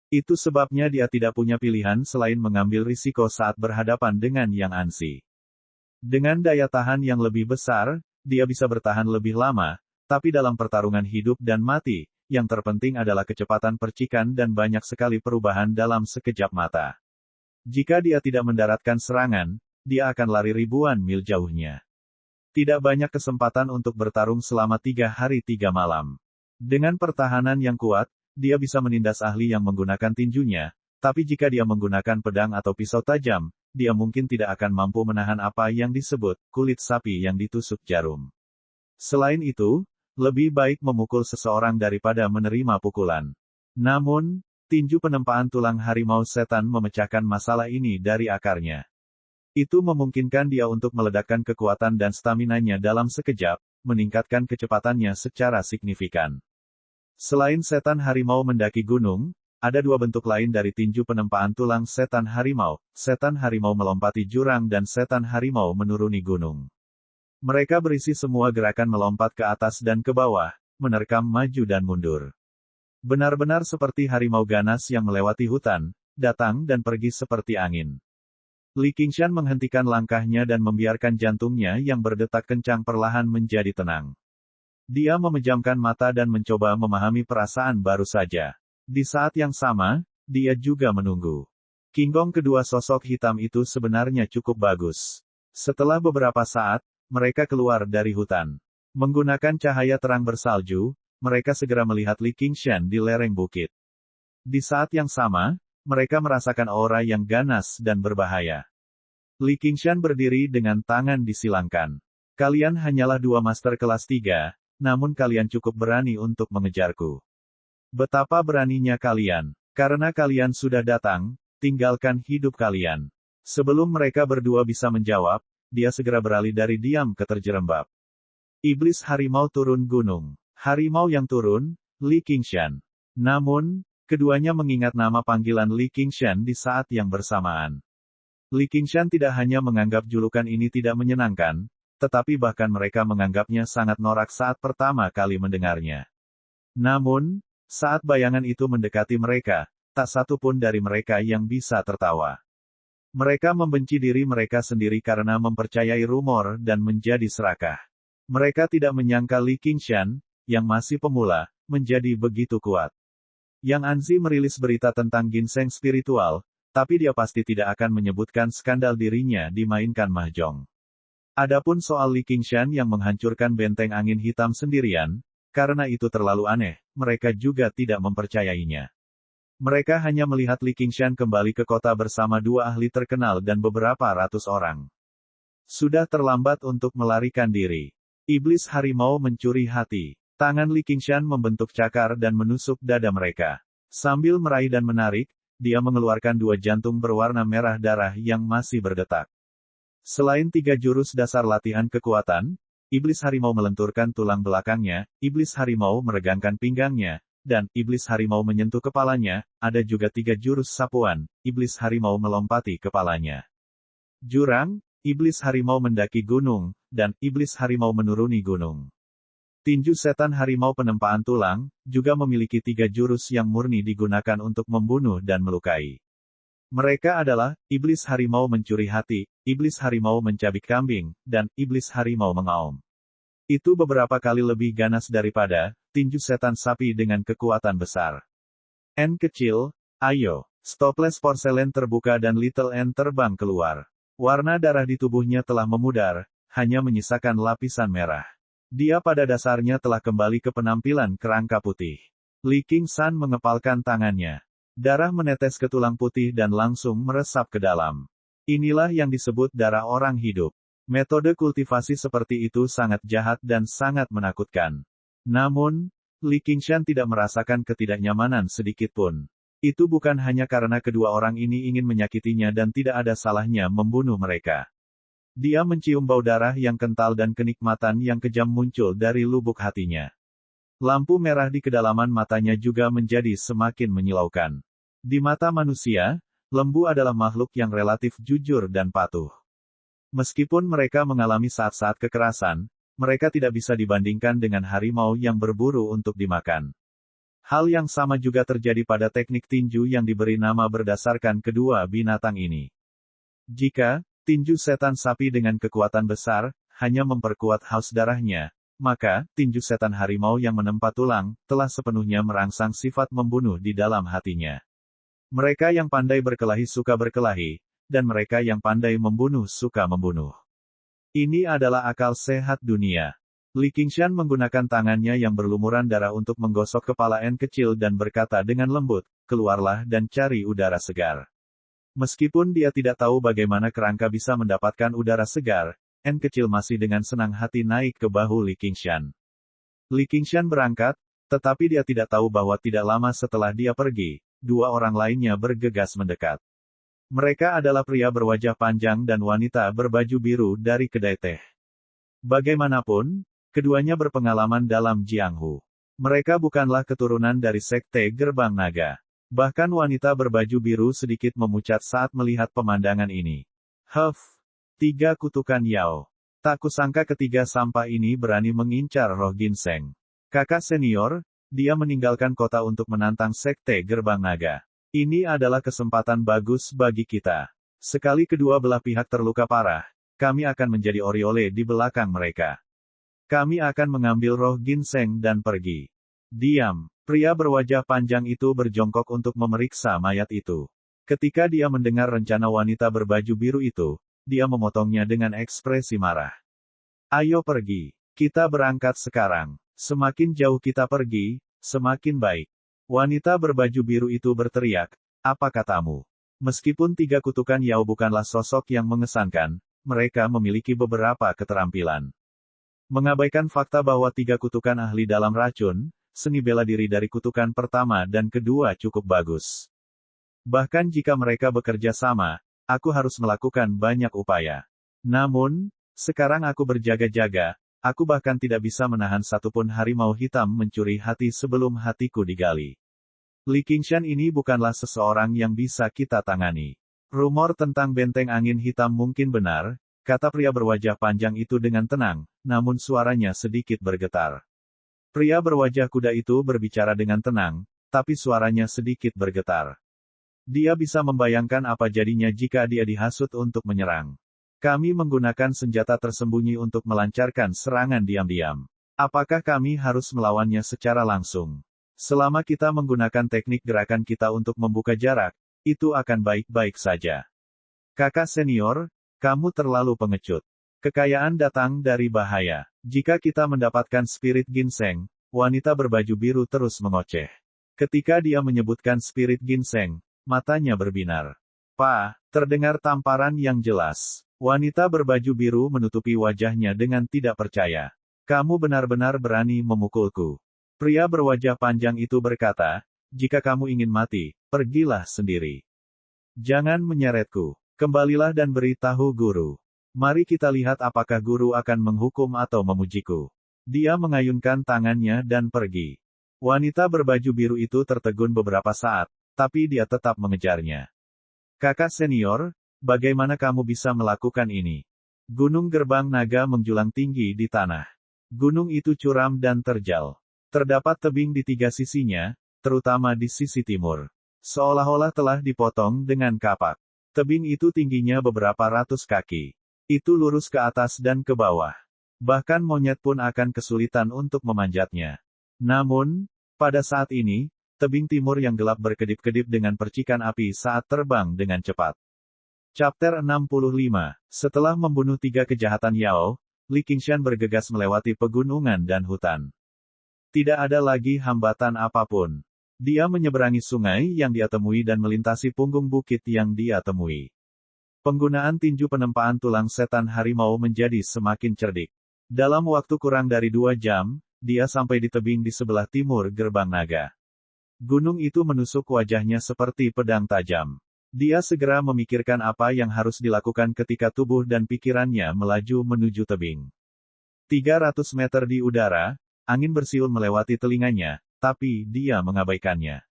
Itu sebabnya dia tidak punya pilihan selain mengambil risiko saat berhadapan dengan Yang Ansi. Dengan daya tahan yang lebih besar, dia bisa bertahan lebih lama, tapi dalam pertarungan hidup dan mati, yang terpenting adalah kecepatan percikan dan banyak sekali perubahan dalam sekejap mata. Jika dia tidak mendaratkan serangan, dia akan lari ribuan mil jauhnya. Tidak banyak kesempatan untuk bertarung selama 3 hari 3 malam. Dengan pertahanan yang kuat, dia bisa menindas ahli yang menggunakan tinjunya, tapi jika dia menggunakan pedang atau pisau tajam, dia mungkin tidak akan mampu menahan apa yang disebut kulit sapi yang ditusuk jarum. Selain itu, lebih baik memukul seseorang daripada menerima pukulan. Namun, tinju penempaan tulang harimau setan memecahkan masalah ini dari akarnya. Itu memungkinkan dia untuk meledakkan kekuatan dan staminanya dalam sekejap, meningkatkan kecepatannya secara signifikan. Selain setan harimau mendaki gunung, ada 2 bentuk lain dari tinju penempaan tulang setan harimau melompati jurang dan setan harimau menuruni gunung. Mereka berisi semua gerakan melompat ke atas dan ke bawah, menerkam maju dan mundur. Benar-benar seperti harimau ganas yang melewati hutan, datang dan pergi seperti angin. Li Qingshan menghentikan langkahnya dan membiarkan jantungnya yang berdetak kencang perlahan menjadi tenang. Dia memejamkan mata dan mencoba memahami perasaan baru saja. Di saat yang sama, dia juga menunggu. Kinggong kedua sosok hitam itu sebenarnya cukup bagus. Setelah beberapa saat, mereka keluar dari hutan. Menggunakan cahaya terang bersalju, mereka segera melihat Li Qingshan di lereng bukit. Di saat yang sama, mereka merasakan aura yang ganas dan berbahaya. Li Qingshan berdiri dengan tangan disilangkan. Kalian hanyalah dua master kelas 3, namun kalian cukup berani untuk mengejarku. Betapa beraninya kalian. Karena kalian sudah datang, tinggalkan hidup kalian. Sebelum mereka berdua bisa menjawab, dia segera beralih dari diam ke terjerembab. Iblis harimau turun gunung. Harimau yang turun, Li Qingshan. Namun, keduanya mengingat nama panggilan Li Qingshan di saat yang bersamaan. Li Qingshan tidak hanya menganggap julukan ini tidak menyenangkan, tetapi bahkan mereka menganggapnya sangat norak saat pertama kali mendengarnya. Namun, saat bayangan itu mendekati mereka, tak satu pun dari mereka yang bisa tertawa. Mereka membenci diri mereka sendiri karena mempercayai rumor dan menjadi serakah. Mereka tidak menyangka Li Qingshan, yang masih pemula, menjadi begitu kuat. Yang Anzi merilis berita tentang ginseng spiritual, tapi dia pasti tidak akan menyebutkan skandal dirinya dimainkan mahjong. Adapun soal Li Qingshan yang menghancurkan benteng angin hitam sendirian, karena itu terlalu aneh, mereka juga tidak mempercayainya. Mereka hanya melihat Li Qingshan kembali ke kota bersama dua ahli terkenal dan beberapa ratus orang. Sudah terlambat untuk melarikan diri. Iblis harimau mencuri hati. Tangan Li Qingshan membentuk cakar dan menusuk dada mereka. Sambil meraih dan menarik, dia mengeluarkan dua jantung berwarna merah darah yang masih berdetak. Selain 3 jurus dasar latihan kekuatan, Iblis harimau melenturkan tulang belakangnya, iblis harimau meregangkan pinggangnya, dan iblis harimau menyentuh kepalanya. Ada juga 3 jurus sapuan, iblis harimau melompati kepalanya. Jurang, iblis harimau mendaki gunung, dan iblis harimau menuruni gunung. Tinju setan harimau penempaan tulang, juga memiliki 3 jurus yang murni digunakan untuk membunuh dan melukai. Mereka adalah, iblis harimau mencuri hati, iblis harimau mencabik kambing, dan iblis harimau mengaum. Itu beberapa kali lebih ganas daripada, tinju setan sapi dengan kekuatan besar. N kecil, ayo. Stoples porselen terbuka dan Little N terbang keluar. Warna darah di tubuhnya telah memudar, hanya menyisakan lapisan merah. Dia pada dasarnya telah kembali ke penampilan kerangka putih. Li Qingshan mengepalkan tangannya. Darah menetes ke tulang putih dan langsung meresap ke dalam. Inilah yang disebut darah orang hidup. Metode kultivasi seperti itu sangat jahat dan sangat menakutkan. Namun, Li Qingshan tidak merasakan ketidaknyamanan sedikitpun. Itu bukan hanya karena kedua orang ini ingin menyakitinya dan tidak ada salahnya membunuh mereka. Dia mencium bau darah yang kental dan kenikmatan yang kejam muncul dari lubuk hatinya. Lampu merah di kedalaman matanya juga menjadi semakin menyilaukan. Di mata manusia, lembu adalah makhluk yang relatif jujur dan patuh. Meskipun mereka mengalami saat-saat kekerasan, mereka tidak bisa dibandingkan dengan harimau yang berburu untuk dimakan. Hal yang sama juga terjadi pada teknik tinju yang diberi nama berdasarkan kedua binatang ini. Jika tinju setan sapi dengan kekuatan besar hanya memperkuat haus darahnya, maka, tinju setan harimau yang menempa tulang, telah sepenuhnya merangsang sifat membunuh di dalam hatinya. Mereka yang pandai berkelahi suka berkelahi, dan mereka yang pandai membunuh suka membunuh. Ini adalah akal sehat dunia. Li Qingshan menggunakan tangannya yang berlumuran darah untuk menggosok kepala N kecil dan berkata dengan lembut, keluarlah dan cari udara segar. Meskipun dia tidak tahu bagaimana kerangka bisa mendapatkan udara segar, N kecil masih dengan senang hati naik ke bahu Li Qingshan. Li Qingshan berangkat, tetapi dia tidak tahu bahwa tidak lama setelah dia pergi, dua orang lainnya bergegas mendekat. Mereka adalah pria berwajah panjang dan wanita berbaju biru dari kedai teh. Bagaimanapun, keduanya berpengalaman dalam Jianghu. Mereka bukanlah keturunan dari sekte Gerbang Naga. Bahkan wanita berbaju biru sedikit memucat saat melihat pemandangan ini. Huff! 3 kutukan Yao. Tak kusangka ketiga sampah ini berani mengincar roh ginseng. Kakak senior, dia meninggalkan kota untuk menantang sekte Gerbang Naga. Ini adalah kesempatan bagus bagi kita. Sekali kedua belah pihak terluka parah, kami akan menjadi oriole di belakang mereka. Kami akan mengambil roh ginseng dan pergi. Diam. Pria berwajah panjang itu berjongkok untuk memeriksa mayat itu. Ketika dia mendengar rencana wanita berbaju biru itu, dia memotongnya dengan ekspresi marah. Ayo pergi. Kita berangkat sekarang. Semakin jauh kita pergi, semakin baik. Wanita berbaju biru itu berteriak, Apa katamu? Meskipun tiga kutukan Yao bukanlah sosok yang mengesankan, mereka memiliki beberapa keterampilan. Mengabaikan fakta bahwa tiga kutukan ahli dalam racun, seni bela diri dari kutukan pertama dan kedua cukup bagus. Bahkan jika mereka bekerja sama, aku harus melakukan banyak upaya. Namun, sekarang aku berjaga-jaga, aku bahkan tidak bisa menahan satupun harimau hitam mencuri hati sebelum hatiku digali. Li Qingshan ini bukanlah seseorang yang bisa kita tangani. Rumor tentang benteng angin hitam mungkin benar, kata pria berwajah panjang itu dengan tenang, namun suaranya sedikit bergetar. Pria berwajah kuda itu berbicara dengan tenang, tapi suaranya sedikit bergetar. Dia bisa membayangkan apa jadinya jika dia dihasut untuk menyerang. Kami menggunakan senjata tersembunyi untuk melancarkan serangan diam-diam. Apakah kami harus melawannya secara langsung? Selama kita menggunakan teknik gerakan kita untuk membuka jarak, itu akan baik-baik saja. Kakak senior, kamu terlalu pengecut. Kekayaan datang dari bahaya. Jika kita mendapatkan spirit ginseng, wanita berbaju biru terus mengoceh. Ketika dia menyebutkan spirit ginseng, matanya berbinar. "Pa," terdengar tamparan yang jelas. Wanita berbaju biru menutupi wajahnya dengan tidak percaya. "Kamu benar-benar berani memukulku." Pria berwajah panjang itu berkata, "Jika kamu ingin mati, pergilah sendiri. Jangan menyeretku. Kembalilah dan beritahu guru. Mari kita lihat apakah guru akan menghukum atau memujiku." Dia mengayunkan tangannya dan pergi. Wanita berbaju biru itu tertegun beberapa saat, tapi dia tetap mengejarnya. "Kakak senior, bagaimana kamu bisa melakukan ini?" Gunung Gerbang Naga menjulang tinggi di tanah. Gunung itu curam dan terjal. Terdapat tebing di tiga sisinya, terutama di sisi timur. Seolah-olah telah dipotong dengan kapak. Tebing itu tingginya beberapa ratus kaki. Itu lurus ke atas dan ke bawah. Bahkan monyet pun akan kesulitan untuk memanjatnya. Namun, pada saat ini, tebing timur yang gelap berkedip-kedip dengan percikan api saat terbang dengan cepat. Chapter 65. Setelah membunuh tiga kejahatan Yao, Li Qingshan bergegas melewati pegunungan dan hutan. Tidak ada lagi hambatan apapun. Dia menyeberangi sungai yang dia temui dan melintasi punggung bukit yang dia temui. Penggunaan tinju penempaan tulang setan harimau menjadi semakin cerdik. Dalam waktu kurang dari 2 jam, dia sampai di tebing di sebelah timur Gerbang Naga. Gunung itu menusuk wajahnya seperti pedang tajam. Dia segera memikirkan apa yang harus dilakukan ketika tubuh dan pikirannya melaju menuju tebing. 300 meter di udara, angin bersiul melewati telinganya, tapi dia mengabaikannya.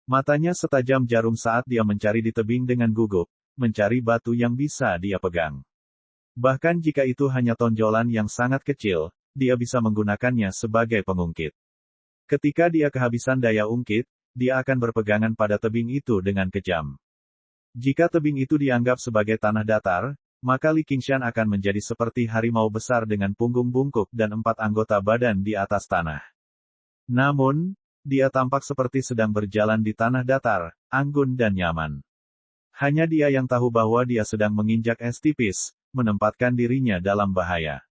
Matanya setajam jarum saat dia mencari di tebing dengan gugup, mencari batu yang bisa dia pegang. Bahkan jika itu hanya tonjolan yang sangat kecil, dia bisa menggunakannya sebagai pengungkit. Ketika dia kehabisan daya ungkit, dia akan berpegangan pada tebing itu dengan kejam. Jika tebing itu dianggap sebagai tanah datar, maka Li Qingshan akan menjadi seperti harimau besar dengan punggung bungkuk dan 4 anggota badan di atas tanah. Namun, dia tampak seperti sedang berjalan di tanah datar, anggun dan nyaman. Hanya dia yang tahu bahwa dia sedang menginjak es tipis, menempatkan dirinya dalam bahaya.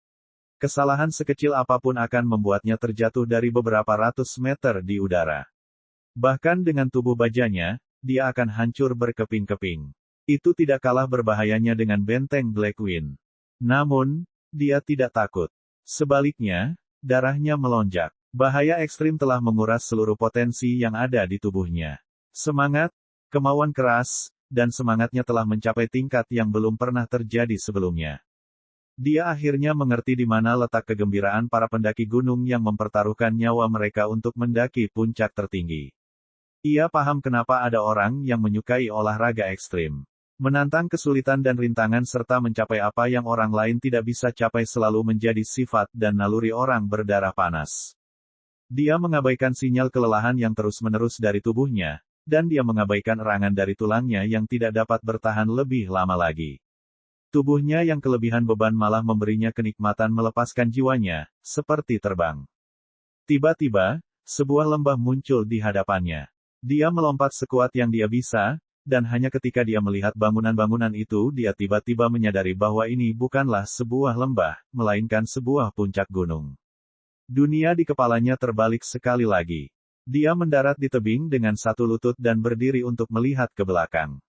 Kesalahan sekecil apapun akan membuatnya terjatuh dari beberapa ratus meter di udara. Bahkan dengan tubuh bajanya, dia akan hancur berkeping-keping. Itu tidak kalah berbahayanya dengan benteng Blackwing. Namun, dia tidak takut. Sebaliknya, darahnya melonjak. Bahaya ekstrim telah menguras seluruh potensi yang ada di tubuhnya. Semangat, kemauan keras, dan semangatnya telah mencapai tingkat yang belum pernah terjadi sebelumnya. Dia akhirnya mengerti di mana letak kegembiraan para pendaki gunung yang mempertaruhkan nyawa mereka untuk mendaki puncak tertinggi. Ia paham kenapa ada orang yang menyukai olahraga ekstrim. Menantang kesulitan dan rintangan serta mencapai apa yang orang lain tidak bisa capai selalu menjadi sifat dan naluri orang berdarah panas. Dia mengabaikan sinyal kelelahan yang terus-menerus dari tubuhnya, dan dia mengabaikan erangan dari tulangnya yang tidak dapat bertahan lebih lama lagi. Tubuhnya yang kelebihan beban malah memberinya kenikmatan melepaskan jiwanya, seperti terbang. Tiba-tiba, sebuah lembah muncul di hadapannya. Dia melompat sekuat yang dia bisa, dan hanya ketika dia melihat bangunan-bangunan itu dia tiba-tiba menyadari bahwa ini bukanlah sebuah lembah, melainkan sebuah puncak gunung. Dunia di kepalanya terbalik sekali lagi. Dia mendarat di tebing dengan satu lutut dan berdiri untuk melihat ke belakang.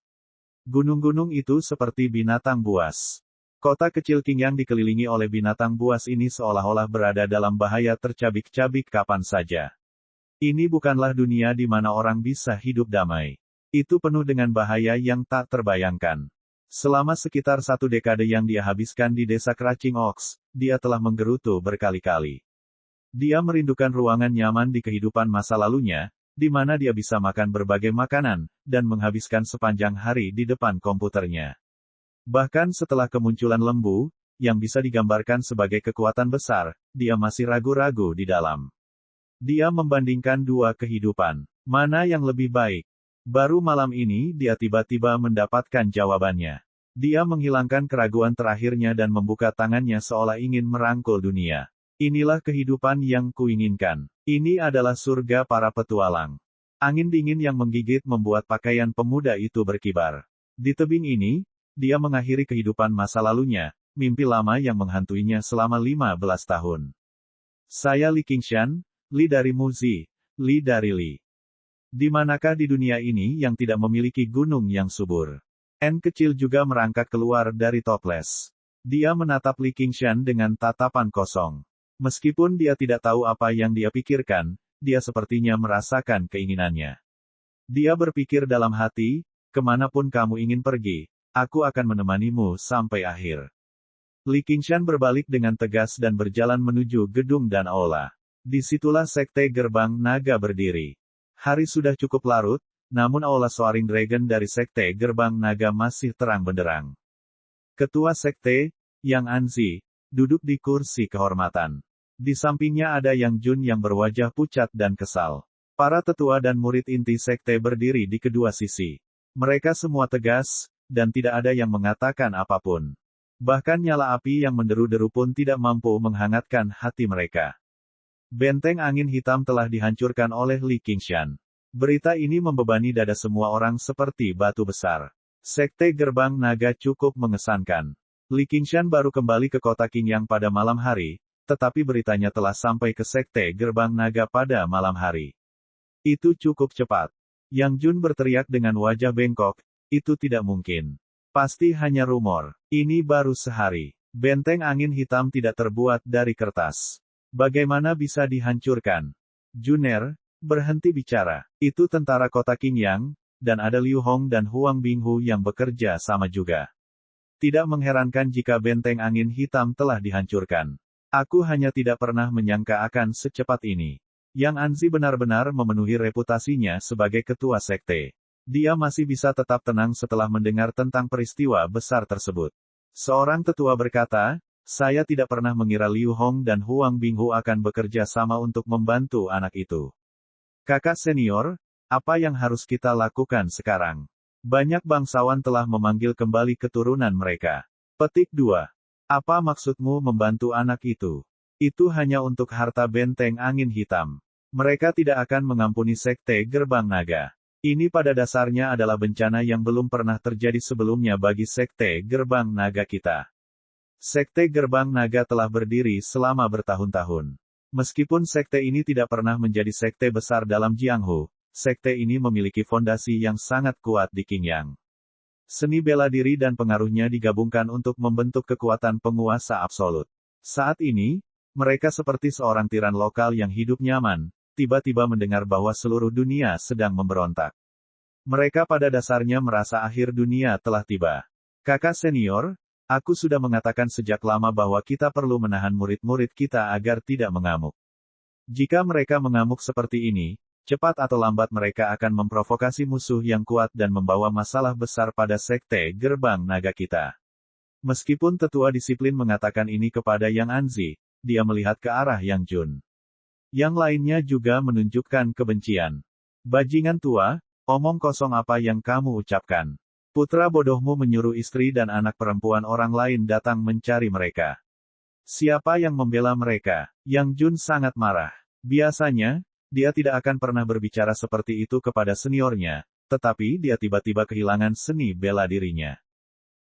Gunung-gunung itu seperti binatang buas. Kota kecil Qingyang dikelilingi oleh binatang buas ini seolah-olah berada dalam bahaya tercabik-cabik kapan saja. Ini bukanlah dunia di mana orang bisa hidup damai. Itu penuh dengan bahaya yang tak terbayangkan. Selama sekitar 1 dekade yang dia habiskan di desa Kraching Ox, dia telah menggerutu berkali-kali. Dia merindukan ruangan nyaman di kehidupan masa lalunya, di mana dia bisa makan berbagai makanan, dan menghabiskan sepanjang hari di depan komputernya. Bahkan setelah kemunculan lembu, yang bisa digambarkan sebagai kekuatan besar, dia masih ragu-ragu di dalam. Dia membandingkan 2 kehidupan. Mana yang lebih baik? Baru malam ini dia tiba-tiba mendapatkan jawabannya. Dia menghilangkan keraguan terakhirnya dan membuka tangannya seolah ingin merangkul dunia. Inilah kehidupan yang kuinginkan. Ini adalah surga para petualang. Angin dingin yang menggigit membuat pakaian pemuda itu berkibar. Di tebing ini, dia mengakhiri kehidupan masa lalunya, mimpi lama yang menghantuinya selama 15 tahun. Saya Li Qingshan, Li dari Muzi, Li dari Li. Di manakah di dunia ini yang tidak memiliki gunung yang subur? N kecil juga merangkak keluar dari toples. Dia menatap Li Qingshan dengan tatapan kosong. Meskipun dia tidak tahu apa yang dia pikirkan, dia sepertinya merasakan keinginannya. Dia berpikir dalam hati, kemanapun kamu ingin pergi, aku akan menemanimu sampai akhir. Li Qingshan berbalik dengan tegas dan berjalan menuju gedung dan aula. Disitulah sekte gerbang naga berdiri. Hari sudah cukup larut, namun aula Soaring Dragon dari sekte gerbang naga masih terang benderang. Ketua sekte, Yang Anzi, duduk di kursi kehormatan. Di sampingnya ada Yang Jun yang berwajah pucat dan kesal. Para tetua dan murid inti sekte berdiri di kedua sisi. Mereka semua tegas, dan tidak ada yang mengatakan apapun. Bahkan nyala api yang menderu-deru pun tidak mampu menghangatkan hati mereka. Benteng angin hitam telah dihancurkan oleh Li Qingshan. Berita ini membebani dada semua orang seperti batu besar. Sekte gerbang naga cukup mengesankan. Li Qingshan baru kembali ke kota Qingyang pada malam hari, tetapi beritanya telah sampai ke sekte gerbang naga pada malam hari. Itu cukup cepat. Yang Jun berteriak dengan wajah bengkok, itu tidak mungkin. Pasti hanya rumor. Ini baru sehari. Benteng angin hitam tidak terbuat dari kertas. Bagaimana bisa dihancurkan? Juner, berhenti bicara. Itu tentara kota Qingyang, dan ada Liu Hong dan Huang Binghu yang bekerja sama juga. Tidak mengherankan jika benteng angin hitam telah dihancurkan. Aku hanya tidak pernah menyangka akan secepat ini. Yang Anzi benar-benar memenuhi reputasinya sebagai ketua sekte. Dia masih bisa tetap tenang setelah mendengar tentang peristiwa besar tersebut. Seorang tetua berkata, saya tidak pernah mengira Liu Hong dan Huang Binghu akan bekerja sama untuk membantu anak itu. Kakak senior, apa yang harus kita lakukan sekarang? Banyak bangsawan telah memanggil kembali keturunan mereka. Petik 2. Apa maksudmu membantu anak itu? Itu hanya untuk harta benteng angin hitam. Mereka tidak akan mengampuni sekte gerbang naga. Ini pada dasarnya adalah bencana yang belum pernah terjadi sebelumnya bagi sekte gerbang naga kita. Sekte gerbang naga telah berdiri selama bertahun-tahun. Meskipun sekte ini tidak pernah menjadi sekte besar dalam Jianghu, sekte ini memiliki fondasi yang sangat kuat di Qingyang. Seni bela diri dan pengaruhnya digabungkan untuk membentuk kekuatan penguasa absolut. Saat ini, mereka seperti seorang tiran lokal yang hidup nyaman, tiba-tiba mendengar bahwa seluruh dunia sedang memberontak. Mereka pada dasarnya merasa akhir dunia telah tiba. Kakak senior, aku sudah mengatakan sejak lama bahwa kita perlu menahan murid-murid kita agar tidak mengamuk. Jika mereka mengamuk seperti ini, cepat atau lambat mereka akan memprovokasi musuh yang kuat dan membawa masalah besar pada sekte gerbang naga kita. Meskipun tetua disiplin mengatakan ini kepada Yang Anzi, dia melihat ke arah Yang Jun. Yang lainnya juga menunjukkan kebencian. Bajingan tua, omong kosong apa yang kamu ucapkan? Putra bodohmu menyuruh istri dan anak perempuan orang lain datang mencari mereka. Siapa yang membela mereka? Yang Jun sangat marah. Biasanya, dia tidak akan pernah berbicara seperti itu kepada seniornya, tetapi dia tiba-tiba kehilangan seni bela dirinya.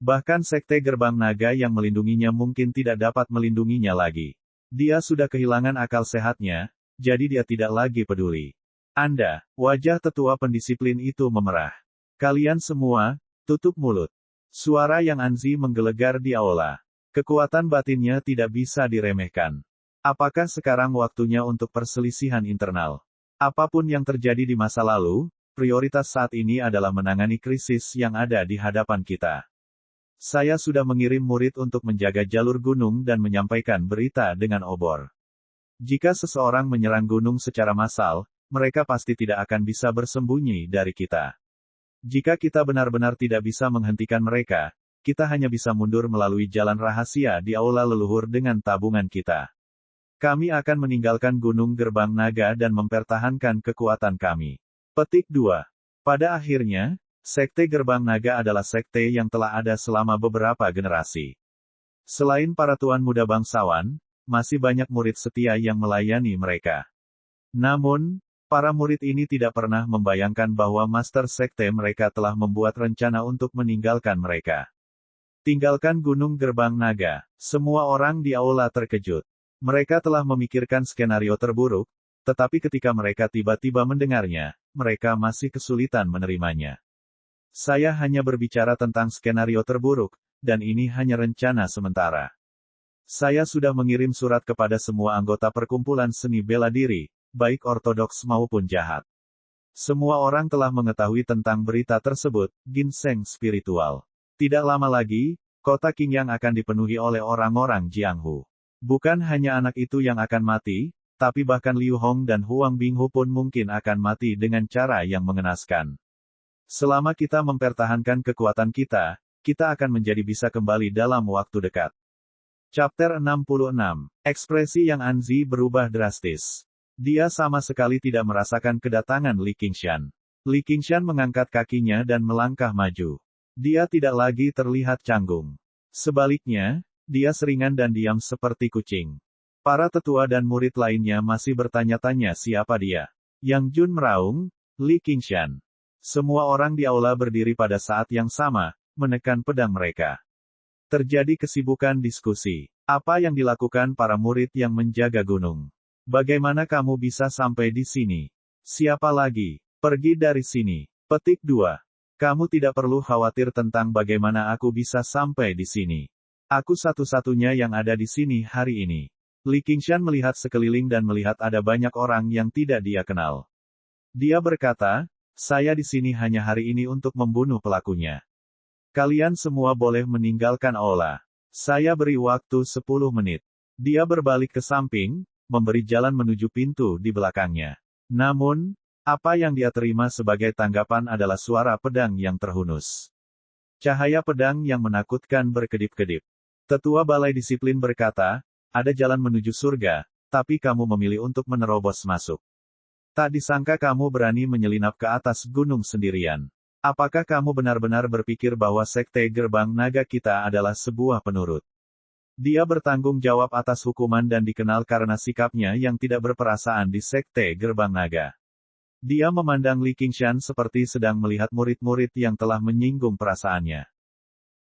Bahkan sekte gerbang naga yang melindunginya mungkin tidak dapat melindunginya lagi. Dia sudah kehilangan akal sehatnya, jadi dia tidak lagi peduli. Anda, wajah tetua pendisiplin itu memerah. Kalian semua, tutup mulut. Suara yang anzi menggelegar di aula. Kekuatan batinnya tidak bisa diremehkan. Apakah sekarang waktunya untuk perselisihan internal? Apapun yang terjadi di masa lalu, prioritas saat ini adalah menangani krisis yang ada di hadapan kita. Saya sudah mengirim murid untuk menjaga jalur gunung dan menyampaikan berita dengan obor. Jika seseorang menyerang gunung secara massal, mereka pasti tidak akan bisa bersembunyi dari kita. Jika kita benar-benar tidak bisa menghentikan mereka, kita hanya bisa mundur melalui jalan rahasia di aula leluhur dengan tabungan kita. Kami akan meninggalkan Gunung Gerbang Naga dan mempertahankan kekuatan kami. Petik 2. Pada akhirnya, Sekte Gerbang Naga adalah sekte yang telah ada selama beberapa generasi. Selain para tuan muda bangsawan, masih banyak murid setia yang melayani mereka. Namun, para murid ini tidak pernah membayangkan bahwa master sekte mereka telah membuat rencana untuk meninggalkan mereka. Tinggalkan Gunung Gerbang Naga. Semua orang di aula terkejut. Mereka telah memikirkan skenario terburuk, tetapi ketika mereka tiba-tiba mendengarnya, mereka masih kesulitan menerimanya. Saya hanya berbicara tentang skenario terburuk, dan ini hanya rencana sementara. Saya sudah mengirim surat kepada semua anggota perkumpulan seni bela diri, baik ortodoks maupun jahat. Semua orang telah mengetahui tentang berita tersebut, ginseng spiritual. Tidak lama lagi, kota Qingyang akan dipenuhi oleh orang-orang Jianghu. Bukan hanya anak itu yang akan mati, tapi bahkan Liu Hong dan Huang Binghu pun mungkin akan mati dengan cara yang mengenaskan. Selama kita mempertahankan kekuatan kita, kita akan menjadi bisa kembali dalam waktu dekat. Chapter 66. Ekspresi yang Anzi berubah drastis. Dia sama sekali tidak merasakan kedatangan Li Qingshan. Li Qingshan mengangkat kakinya dan melangkah maju. Dia tidak lagi terlihat canggung. Sebaliknya, dia seringan dan diam seperti kucing. Para tetua dan murid lainnya masih bertanya-tanya siapa dia. Yang Jun meraung, Li Qingshan. Semua orang di aula berdiri pada saat yang sama, menekan pedang mereka. Terjadi kesibukan diskusi. Apa yang dilakukan para murid yang menjaga gunung? Bagaimana kamu bisa sampai di sini? Siapa lagi? Pergi dari sini. Petik 2. Kamu tidak perlu khawatir tentang bagaimana aku bisa sampai di sini. Aku satu-satunya yang ada di sini hari ini. Li Qingshan melihat sekeliling dan melihat ada banyak orang yang tidak dia kenal. Dia berkata, saya di sini hanya hari ini untuk membunuh pelakunya. Kalian semua boleh meninggalkan aula. Saya beri waktu 10 menit. Dia berbalik ke samping, memberi jalan menuju pintu di belakangnya. Namun, apa yang dia terima sebagai tanggapan adalah suara pedang yang terhunus. Cahaya pedang yang menakutkan berkedip-kedip. Tetua Balai Disiplin berkata, ada jalan menuju surga, tapi kamu memilih untuk menerobos masuk. Tak disangka kamu berani menyelinap ke atas gunung sendirian. Apakah kamu benar-benar berpikir bahwa Sekte Gerbang Naga kita adalah sebuah penurut? Dia bertanggung jawab atas hukuman dan dikenal karena sikapnya yang tidak berperasaan di Sekte Gerbang Naga. Dia memandang Li Qingshan seperti sedang melihat murid-murid yang telah menyinggung perasaannya.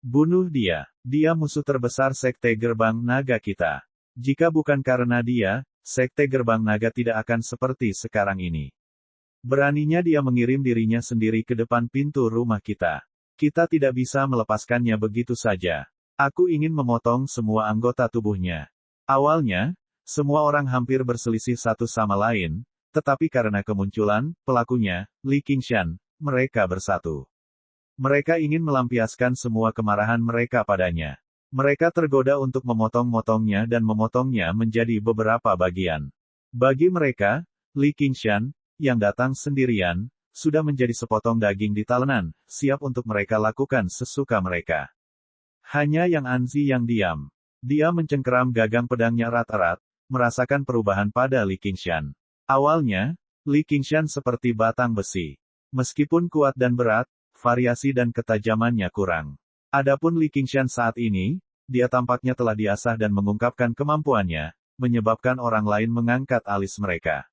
Bunuh dia. Dia musuh terbesar Sekte Gerbang Naga kita. Jika bukan karena dia, Sekte Gerbang Naga tidak akan seperti sekarang ini. Beraninya dia mengirim dirinya sendiri ke depan pintu rumah kita. Kita tidak bisa melepaskannya begitu saja. Aku ingin memotong semua anggota tubuhnya. Awalnya, semua orang hampir berselisih satu sama lain, tetapi karena kemunculan pelakunya, Li Qingshan, mereka bersatu. Mereka ingin melampiaskan semua kemarahan mereka padanya. Mereka tergoda untuk memotong-motongnya dan memotongnya menjadi beberapa bagian. Bagi mereka, Li Qingshan, yang datang sendirian, sudah menjadi sepotong daging di talenan, siap untuk mereka lakukan sesuka mereka. Hanya Yang Anzi yang diam. Dia mencengkeram gagang pedangnya erat-erat, merasakan perubahan pada Li Qingshan. Awalnya, Li Qingshan seperti batang besi. Meskipun kuat dan berat, variasi dan ketajamannya kurang. Adapun Li Qingshan saat ini, dia tampaknya telah diasah dan mengungkapkan kemampuannya, menyebabkan orang lain mengangkat alis mereka.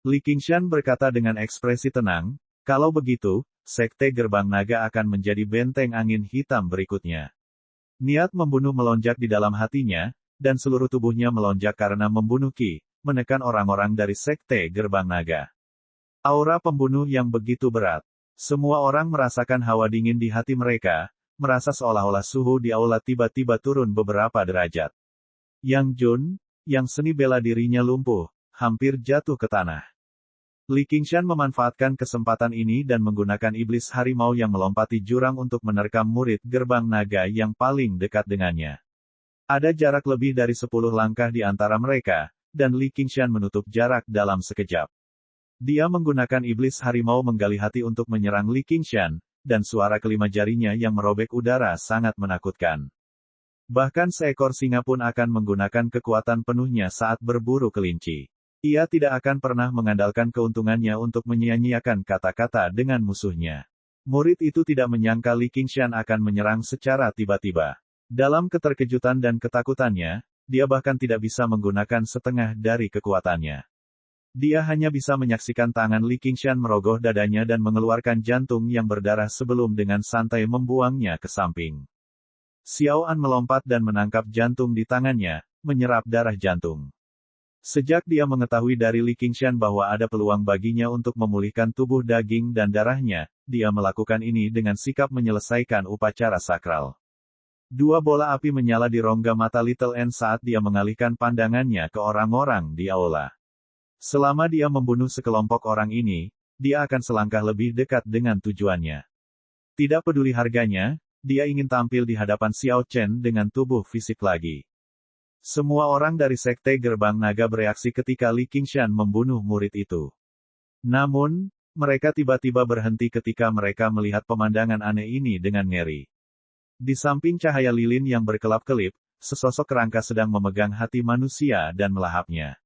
Li Qingshan berkata dengan ekspresi tenang, kalau begitu, Sekte Gerbang Naga akan menjadi benteng angin hitam berikutnya. Niat membunuh melonjak di dalam hatinya, dan seluruh tubuhnya melonjak karena membunuh Qi, menekan orang-orang dari Sekte Gerbang Naga. Aura pembunuh yang begitu berat. Semua orang merasakan hawa dingin di hati mereka, merasa seolah-olah suhu di aula tiba-tiba turun beberapa derajat. Yang Jun, yang seni bela dirinya lumpuh, hampir jatuh ke tanah. Li Qingshan memanfaatkan kesempatan ini dan menggunakan iblis harimau yang melompati jurang untuk menerkam murid gerbang naga yang paling dekat dengannya. Ada jarak lebih dari 10 langkah di antara mereka, dan Li Qingshan menutup jarak dalam sekejap. Dia menggunakan iblis harimau menggali hati untuk menyerang Li Qingshan, dan suara kelima jarinya yang merobek udara sangat menakutkan. Bahkan seekor singa pun akan menggunakan kekuatan penuhnya saat berburu kelinci. Ia tidak akan pernah mengandalkan keuntungannya untuk menyia-nyiakan kata-kata dengan musuhnya. Murid itu tidak menyangka Li Qingshan akan menyerang secara tiba-tiba. Dalam keterkejutan dan ketakutannya, dia bahkan tidak bisa menggunakan setengah dari kekuatannya. Dia hanya bisa menyaksikan tangan Li Qingshan merogoh dadanya dan mengeluarkan jantung yang berdarah sebelum dengan santai membuangnya ke samping. Xiao An melompat dan menangkap jantung di tangannya, menyerap darah jantung. Sejak dia mengetahui dari Li Qingshan bahwa ada peluang baginya untuk memulihkan tubuh daging dan darahnya, dia melakukan ini dengan sikap menyelesaikan upacara sakral. Dua bola api menyala di rongga mata Little N saat dia mengalihkan pandangannya ke orang-orang di aula. Selama dia membunuh sekelompok orang ini, dia akan selangkah lebih dekat dengan tujuannya. Tidak peduli harganya, dia ingin tampil di hadapan Xiao Chen dengan tubuh fisik lagi. Semua orang dari Sekte Gerbang Naga bereaksi ketika Li Qingshan membunuh murid itu. Namun, mereka tiba-tiba berhenti ketika mereka melihat pemandangan aneh ini dengan ngeri. Di samping cahaya lilin yang berkelap-kelip, sesosok kerangka sedang memegang hati manusia dan melahapnya.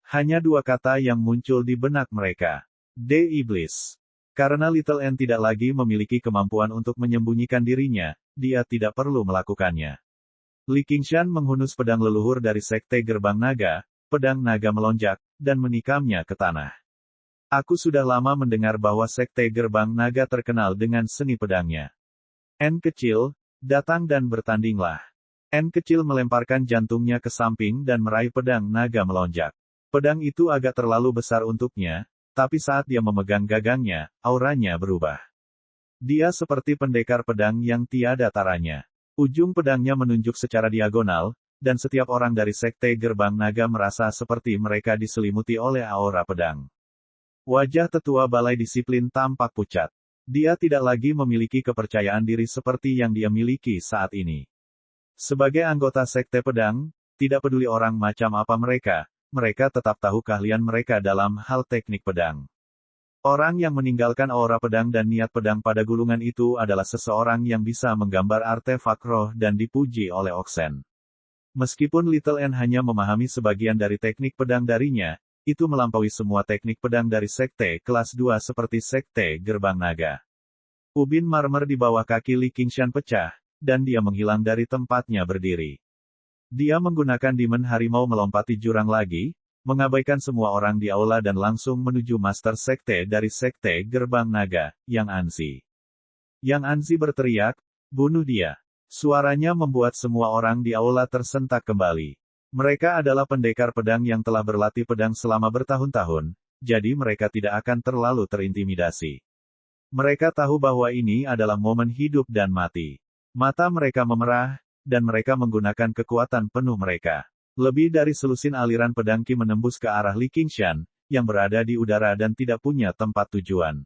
Hanya dua kata yang muncul di benak mereka. D. Iblis. Karena Little N tidak lagi memiliki kemampuan untuk menyembunyikan dirinya, dia tidak perlu melakukannya. Li Qingshan menghunus pedang leluhur dari Sekte Gerbang Naga, pedang naga melonjak, dan menikamnya ke tanah. Aku sudah lama mendengar bahwa Sekte Gerbang Naga terkenal dengan seni pedangnya. N kecil, datang dan bertandinglah. N kecil melemparkan jantungnya ke samping dan meraih pedang naga melonjak. Pedang itu agak terlalu besar untuknya, tapi saat dia memegang gagangnya, auranya berubah. Dia seperti pendekar pedang yang tiada taranya. Ujung pedangnya menunjuk secara diagonal, dan setiap orang dari Sekte Gerbang Naga merasa seperti mereka diselimuti oleh aura pedang. Wajah tetua balai disiplin tampak pucat. Dia tidak lagi memiliki kepercayaan diri seperti yang dia miliki saat ini. Sebagai anggota Sekte Pedang, tidak peduli orang macam apa mereka tetap tahu keahlian mereka dalam hal teknik pedang. Orang yang meninggalkan aura pedang dan niat pedang pada gulungan itu adalah seseorang yang bisa menggambar artefak roh dan dipuji oleh Oxen. Meskipun Little N hanya memahami sebagian dari teknik pedang darinya, itu melampaui semua teknik pedang dari sekte kelas 2 seperti Sekte Gerbang Naga. Ubin marmer di bawah kaki Li Qingshan pecah, dan dia menghilang dari tempatnya berdiri. Dia menggunakan Demon Harimau melompati jurang lagi, mengabaikan semua orang di aula dan langsung menuju Master Sekte dari Sekte Gerbang Naga, Yang Anzi. Yang Anzi berteriak, "Bunuh dia!" Suaranya membuat semua orang di aula tersentak kembali. Mereka adalah pendekar pedang yang telah berlatih pedang selama bertahun-tahun, jadi mereka tidak akan terlalu terintimidasi. Mereka tahu bahwa ini adalah momen hidup dan mati. Mata mereka memerah, dan mereka menggunakan kekuatan penuh mereka. Lebih dari selusin aliran pedang Qi menembus ke arah Li Qingshan, yang berada di udara dan tidak punya tempat tujuan.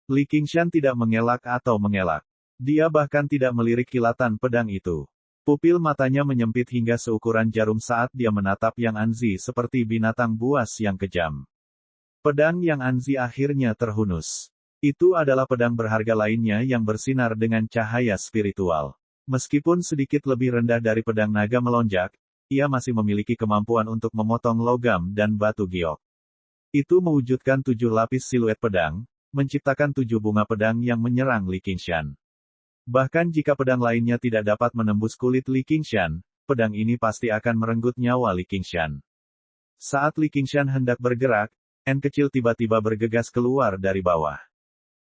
Li Qingshan tidak mengelak atau mengelak. Dia bahkan tidak melirik kilatan pedang itu. Pupil matanya menyempit hingga seukuran jarum saat dia menatap Yang Anzi seperti binatang buas yang kejam. Pedang Yang Anzi akhirnya terhunus. Itu adalah pedang berharga lainnya yang bersinar dengan cahaya spiritual. Meskipun sedikit lebih rendah dari pedang naga melonjak, ia masih memiliki kemampuan untuk memotong logam dan batu giok. Itu mewujudkan 7 lapis siluet pedang, menciptakan 7 bunga pedang yang menyerang Li Qingshan. Bahkan jika pedang lainnya tidak dapat menembus kulit Li Qingshan, pedang ini pasti akan merenggut nyawa Li Qingshan. Saat Li Qingshan hendak bergerak, N kecil tiba-tiba bergegas keluar dari bawah.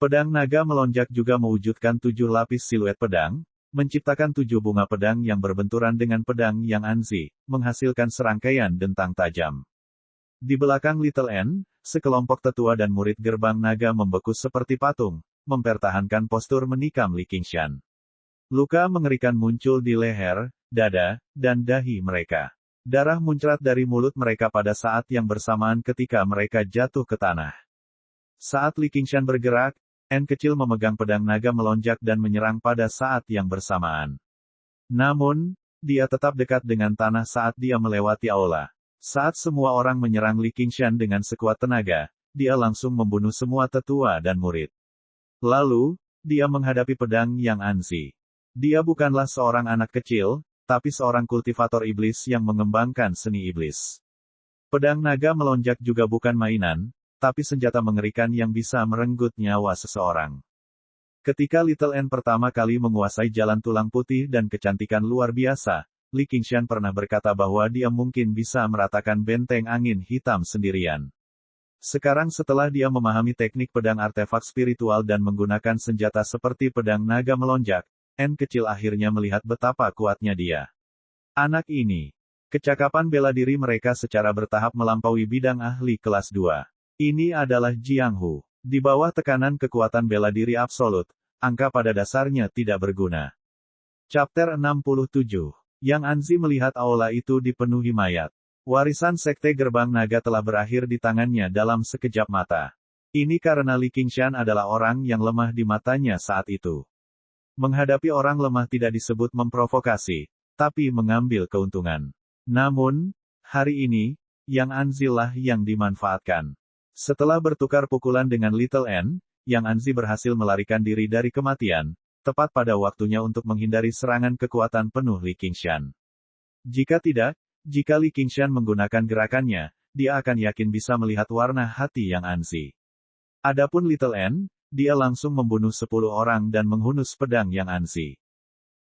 Pedang naga melonjak juga mewujudkan 7 lapis siluet pedang, menciptakan 7 bunga pedang yang berbenturan dengan pedang Yang Anzi, menghasilkan serangkaian dentang tajam. Di belakang Little N, sekelompok tetua dan murid gerbang naga membeku seperti patung, mempertahankan postur menikam Li Qingshan. Luka mengerikan muncul di leher, dada, dan dahi mereka. Darah muncrat dari mulut mereka pada saat yang bersamaan ketika mereka jatuh ke tanah. Saat Li Qingshan bergerak, N kecil memegang pedang naga melonjak dan menyerang pada saat yang bersamaan. Namun, dia tetap dekat dengan tanah saat dia melewati aula. Saat semua orang menyerang Li Qingshan dengan sekuat tenaga, dia langsung membunuh semua tetua dan murid. Lalu, dia menghadapi pedang Yang Anzi. Dia bukanlah seorang anak kecil, tapi seorang kultivator iblis yang mengembangkan seni iblis. Pedang naga melonjak juga bukan mainan, tapi senjata mengerikan yang bisa merenggut nyawa seseorang. Ketika Little N pertama kali menguasai jalan tulang putih dan kecantikan luar biasa, Li Qingshan pernah berkata bahwa dia mungkin bisa meratakan benteng angin hitam sendirian. Sekarang setelah dia memahami teknik pedang artefak spiritual dan menggunakan senjata seperti pedang naga melonjak, N kecil akhirnya melihat betapa kuatnya dia. Anak ini. Kecakapan bela diri mereka secara bertahap melampaui bidang ahli kelas 2. Ini adalah Jiang Hu. Di bawah tekanan kekuatan bela diri absolut, angka pada dasarnya tidak berguna. Chapter 67. Yang Anzi melihat aula itu dipenuhi mayat. Warisan Sekte Gerbang Naga telah berakhir di tangannya dalam sekejap mata. Ini karena Li Qingshan adalah orang yang lemah di matanya saat itu. Menghadapi orang lemah tidak disebut memprovokasi, tapi mengambil keuntungan. Namun, hari ini, Yang Anzi lah yang dimanfaatkan. Setelah bertukar pukulan dengan Little N, Yang Anzi berhasil melarikan diri dari kematian, tepat pada waktunya untuk menghindari serangan kekuatan penuh Li Qingshan. Jika Li Qingshan menggunakan gerakannya, dia akan yakin bisa melihat warna hati Yang Anzi. Adapun Little N, dia langsung membunuh 10 orang dan menghunus pedang Yang Anzi.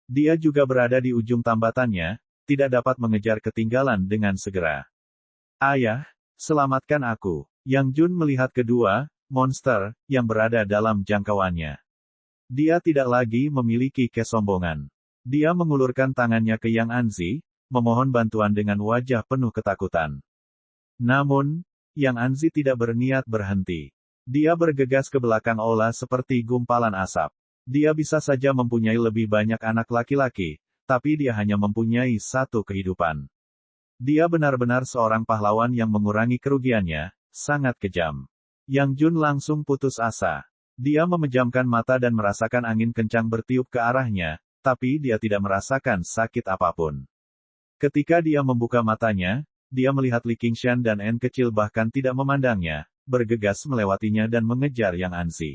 Dia juga berada di ujung tambatannya, tidak dapat mengejar ketinggalan dengan segera. Ayah, selamatkan aku. Yang Jun melihat kedua monster yang berada dalam jangkauannya. Dia tidak lagi memiliki kesombongan. Dia mengulurkan tangannya ke Yang Anzi, memohon bantuan dengan wajah penuh ketakutan. Namun, Yang Anzi tidak berniat berhenti. Dia bergegas ke belakang aula seperti gumpalan asap. Dia bisa saja mempunyai lebih banyak anak laki-laki, tapi dia hanya mempunyai satu kehidupan. Dia benar-benar seorang pahlawan yang mengurangi kerugiannya, sangat kejam. Yang Jun langsung putus asa. Dia memejamkan mata dan merasakan angin kencang bertiup ke arahnya, tapi dia tidak merasakan sakit apapun. Ketika dia membuka matanya, dia melihat Li Qingshan dan N kecil bahkan tidak memandangnya, bergegas melewatinya dan mengejar Yang Anzi.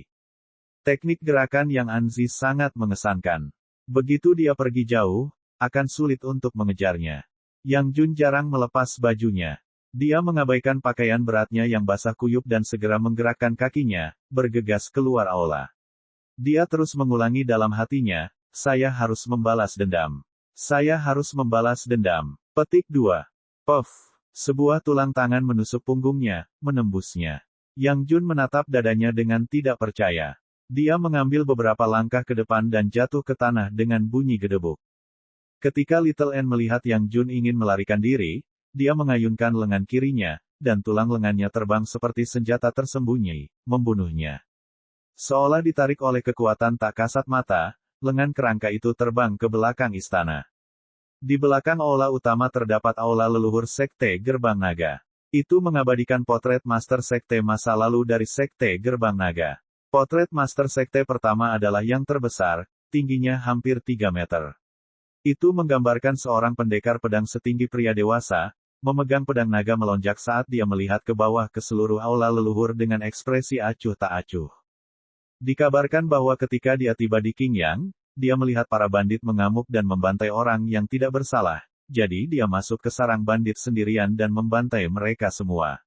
Teknik gerakan Yang Anzi sangat mengesankan. Begitu dia pergi jauh, akan sulit untuk mengejarnya. Yang Jun jarang melepas bajunya. Dia mengabaikan pakaian beratnya yang basah kuyup dan segera menggerakkan kakinya, bergegas keluar aula. Dia terus mengulangi dalam hatinya, saya harus membalas dendam. Saya harus membalas dendam. Petik 2. Puff. Sebuah tulang tangan menusuk punggungnya, menembusnya. Yang Jun menatap dadanya dengan tidak percaya. Dia mengambil beberapa langkah ke depan dan jatuh ke tanah dengan bunyi gedebuk. Ketika Little N melihat Yang Jun ingin melarikan diri, dia mengayunkan lengan kirinya, dan tulang lengannya terbang seperti senjata tersembunyi, membunuhnya. Seolah ditarik oleh kekuatan tak kasat mata, lengan kerangka itu terbang ke belakang istana. Di belakang aula utama terdapat aula leluhur Sekte Gerbang Naga. Itu mengabadikan potret Master Sekte masa lalu dari Sekte Gerbang Naga. Potret Master Sekte pertama adalah yang terbesar, tingginya hampir 3 meter. Itu menggambarkan seorang pendekar pedang setinggi pria dewasa, memegang pedang naga melonjak saat dia melihat ke bawah ke seluruh aula leluhur dengan ekspresi acuh tak acuh. Dikabarkan bahwa ketika dia tiba di Qingyang, dia melihat para bandit mengamuk dan membantai orang yang tidak bersalah, jadi dia masuk ke sarang bandit sendirian dan membantai mereka semua.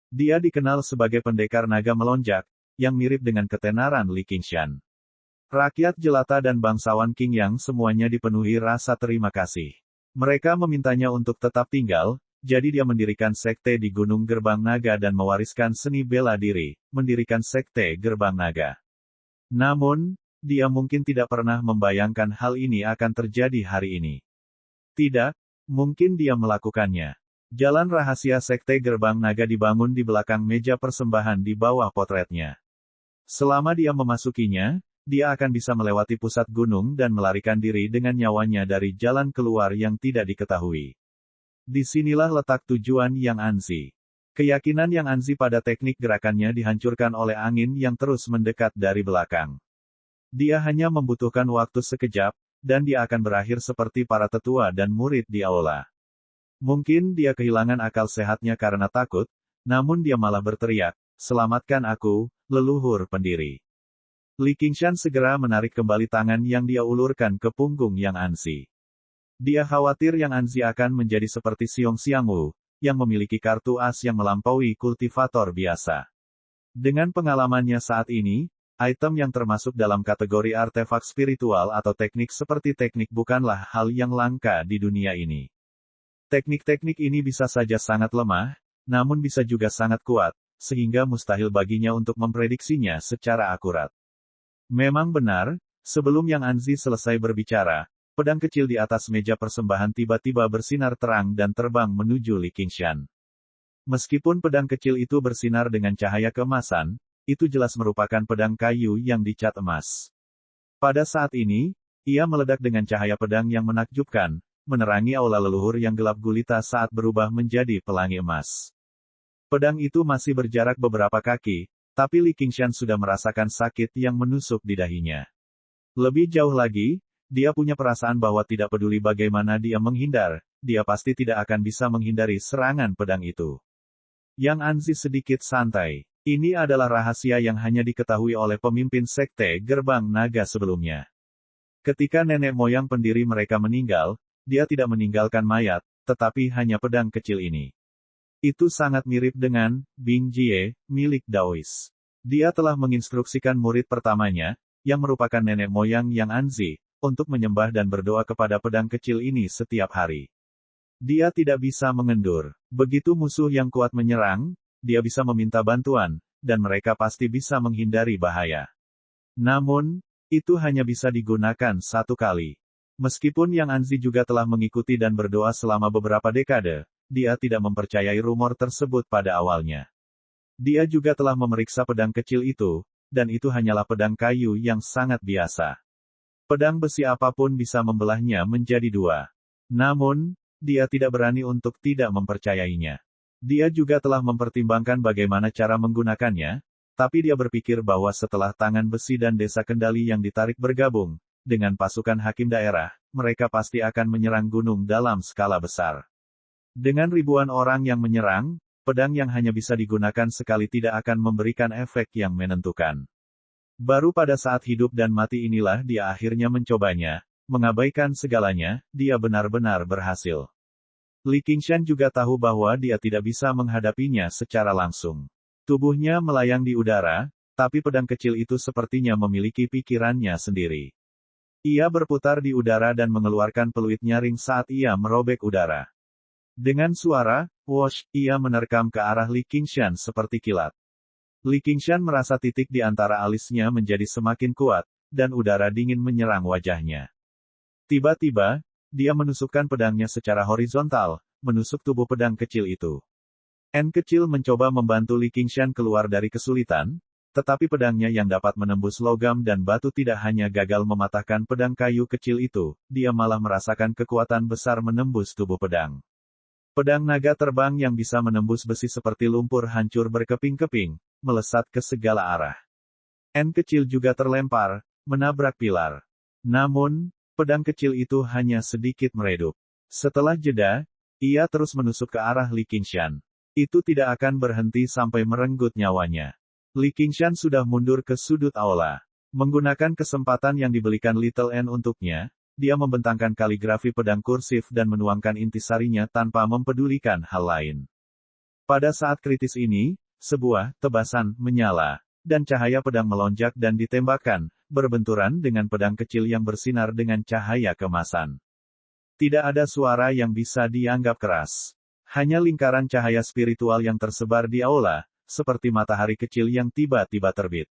Dia dikenal sebagai pendekar naga melonjak, yang mirip dengan ketenaran Li Qingshan. Rakyat jelata dan bangsawan Qingyang semuanya dipenuhi rasa terima kasih. Mereka memintanya untuk tetap tinggal, jadi dia mendirikan sekte di Gunung Gerbang Naga dan mewariskan seni bela diri, mendirikan sekte Gerbang Naga. Namun, dia mungkin tidak pernah membayangkan hal ini akan terjadi hari ini. Tidak, mungkin dia melakukannya. Jalan rahasia Sekte Gerbang Naga dibangun di belakang meja persembahan di bawah potretnya. Selama dia memasukinya, dia akan bisa melewati pusat gunung dan melarikan diri dengan nyawanya dari jalan keluar yang tidak diketahui. Disinilah letak tujuan Yang Anzi. Keyakinan Yang Anzi pada teknik gerakannya dihancurkan oleh angin yang terus mendekat dari belakang. Dia hanya membutuhkan waktu sekejap, dan dia akan berakhir seperti para tetua dan murid di aula. Mungkin dia kehilangan akal sehatnya karena takut, namun dia malah berteriak, "Selamatkan aku, leluhur pendiri." Li Qingshan segera menarik kembali tangan yang dia ulurkan ke punggung Yang Anzi. Dia khawatir Yang Anzi akan menjadi seperti Xiong Xiangwu, yang memiliki kartu as yang melampaui kultivator biasa. Dengan pengalamannya saat ini, item yang termasuk dalam kategori artefak spiritual atau teknik seperti teknik bukanlah hal yang langka di dunia ini. Teknik-teknik ini bisa saja sangat lemah, namun bisa juga sangat kuat, sehingga mustahil baginya untuk memprediksinya secara akurat. Memang benar, sebelum Yang Anzi selesai berbicara, pedang kecil di atas meja persembahan tiba-tiba bersinar terang dan terbang menuju Li Qingshan. Meskipun pedang kecil itu bersinar dengan cahaya keemasan, itu jelas merupakan pedang kayu yang dicat emas. Pada saat ini, ia meledak dengan cahaya pedang yang menakjubkan, menerangi aula leluhur yang gelap gulita saat berubah menjadi pelangi emas. Pedang itu masih berjarak beberapa kaki, tapi Li Qingshan sudah merasakan sakit yang menusuk di dahinya. Lebih jauh lagi, dia punya perasaan bahwa tidak peduli bagaimana dia menghindar, dia pasti tidak akan bisa menghindari serangan pedang itu. Yang Anzi sedikit santai. Ini adalah rahasia yang hanya diketahui oleh pemimpin Sekte Gerbang Naga sebelumnya. Ketika nenek moyang pendiri mereka meninggal, dia tidak meninggalkan mayat, tetapi hanya pedang kecil ini. Itu sangat mirip dengan Bing Jie, milik Daois. Dia telah menginstruksikan murid pertamanya, yang merupakan nenek moyang Yang Anzi, untuk menyembah dan berdoa kepada pedang kecil ini setiap hari. Dia tidak bisa mengendur. Begitu musuh yang kuat menyerang, dia bisa meminta bantuan, dan mereka pasti bisa menghindari bahaya. Namun, itu hanya bisa digunakan satu kali. Meskipun Yang Anzi juga telah mengikuti dan berdoa selama beberapa dekade, dia tidak mempercayai rumor tersebut pada awalnya. Dia juga telah memeriksa pedang kecil itu, dan itu hanyalah pedang kayu yang sangat biasa. Pedang besi apapun bisa membelahnya menjadi dua. Namun, dia tidak berani untuk tidak mempercayainya. Dia juga telah mempertimbangkan bagaimana cara menggunakannya, tapi dia berpikir bahwa setelah tangan besi dan desa kendali yang ditarik bergabung, dengan pasukan hakim daerah, mereka pasti akan menyerang gunung dalam skala besar. Dengan ribuan orang yang menyerang, pedang yang hanya bisa digunakan sekali tidak akan memberikan efek yang menentukan. Baru pada saat hidup dan mati inilah dia akhirnya mencobanya, mengabaikan segalanya, dia benar-benar berhasil. Li Qingshan juga tahu bahwa dia tidak bisa menghadapinya secara langsung. Tubuhnya melayang di udara, tapi pedang kecil itu sepertinya memiliki pikirannya sendiri. Ia berputar di udara dan mengeluarkan peluit nyaring saat ia merobek udara. Dengan suara, whoosh, ia menerkam ke arah Li Qingshan seperti kilat. Li Qingshan merasa titik di antara alisnya menjadi semakin kuat, dan udara dingin menyerang wajahnya. Tiba-tiba, dia menusukkan pedangnya secara horizontal, menusuk tubuh pedang kecil itu. N kecil mencoba membantu Li Qingshan keluar dari kesulitan, tetapi pedangnya yang dapat menembus logam dan batu tidak hanya gagal mematahkan pedang kayu kecil itu, dia malah merasakan kekuatan besar menembus tubuh pedang. Pedang naga terbang yang bisa menembus besi seperti lumpur hancur berkeping-keping, melesat ke segala arah. N kecil juga terlempar, menabrak pilar. Namun, pedang kecil itu hanya sedikit meredup. Setelah jeda, ia terus menusuk ke arah Li Qingshan. Itu tidak akan berhenti sampai merenggut nyawanya. Li Qingshan sudah mundur ke sudut aula. Menggunakan kesempatan yang diberikan Little N untuknya, dia membentangkan kaligrafi pedang kursif dan menuangkan intisarinya tanpa mempedulikan hal lain. Pada saat kritis ini, sebuah tebasan menyala, dan cahaya pedang melonjak dan ditembakkan, berbenturan dengan pedang kecil yang bersinar dengan cahaya kemasan. Tidak ada suara yang bisa dianggap keras. Hanya lingkaran cahaya spiritual yang tersebar di aula, seperti matahari kecil yang tiba-tiba terbit.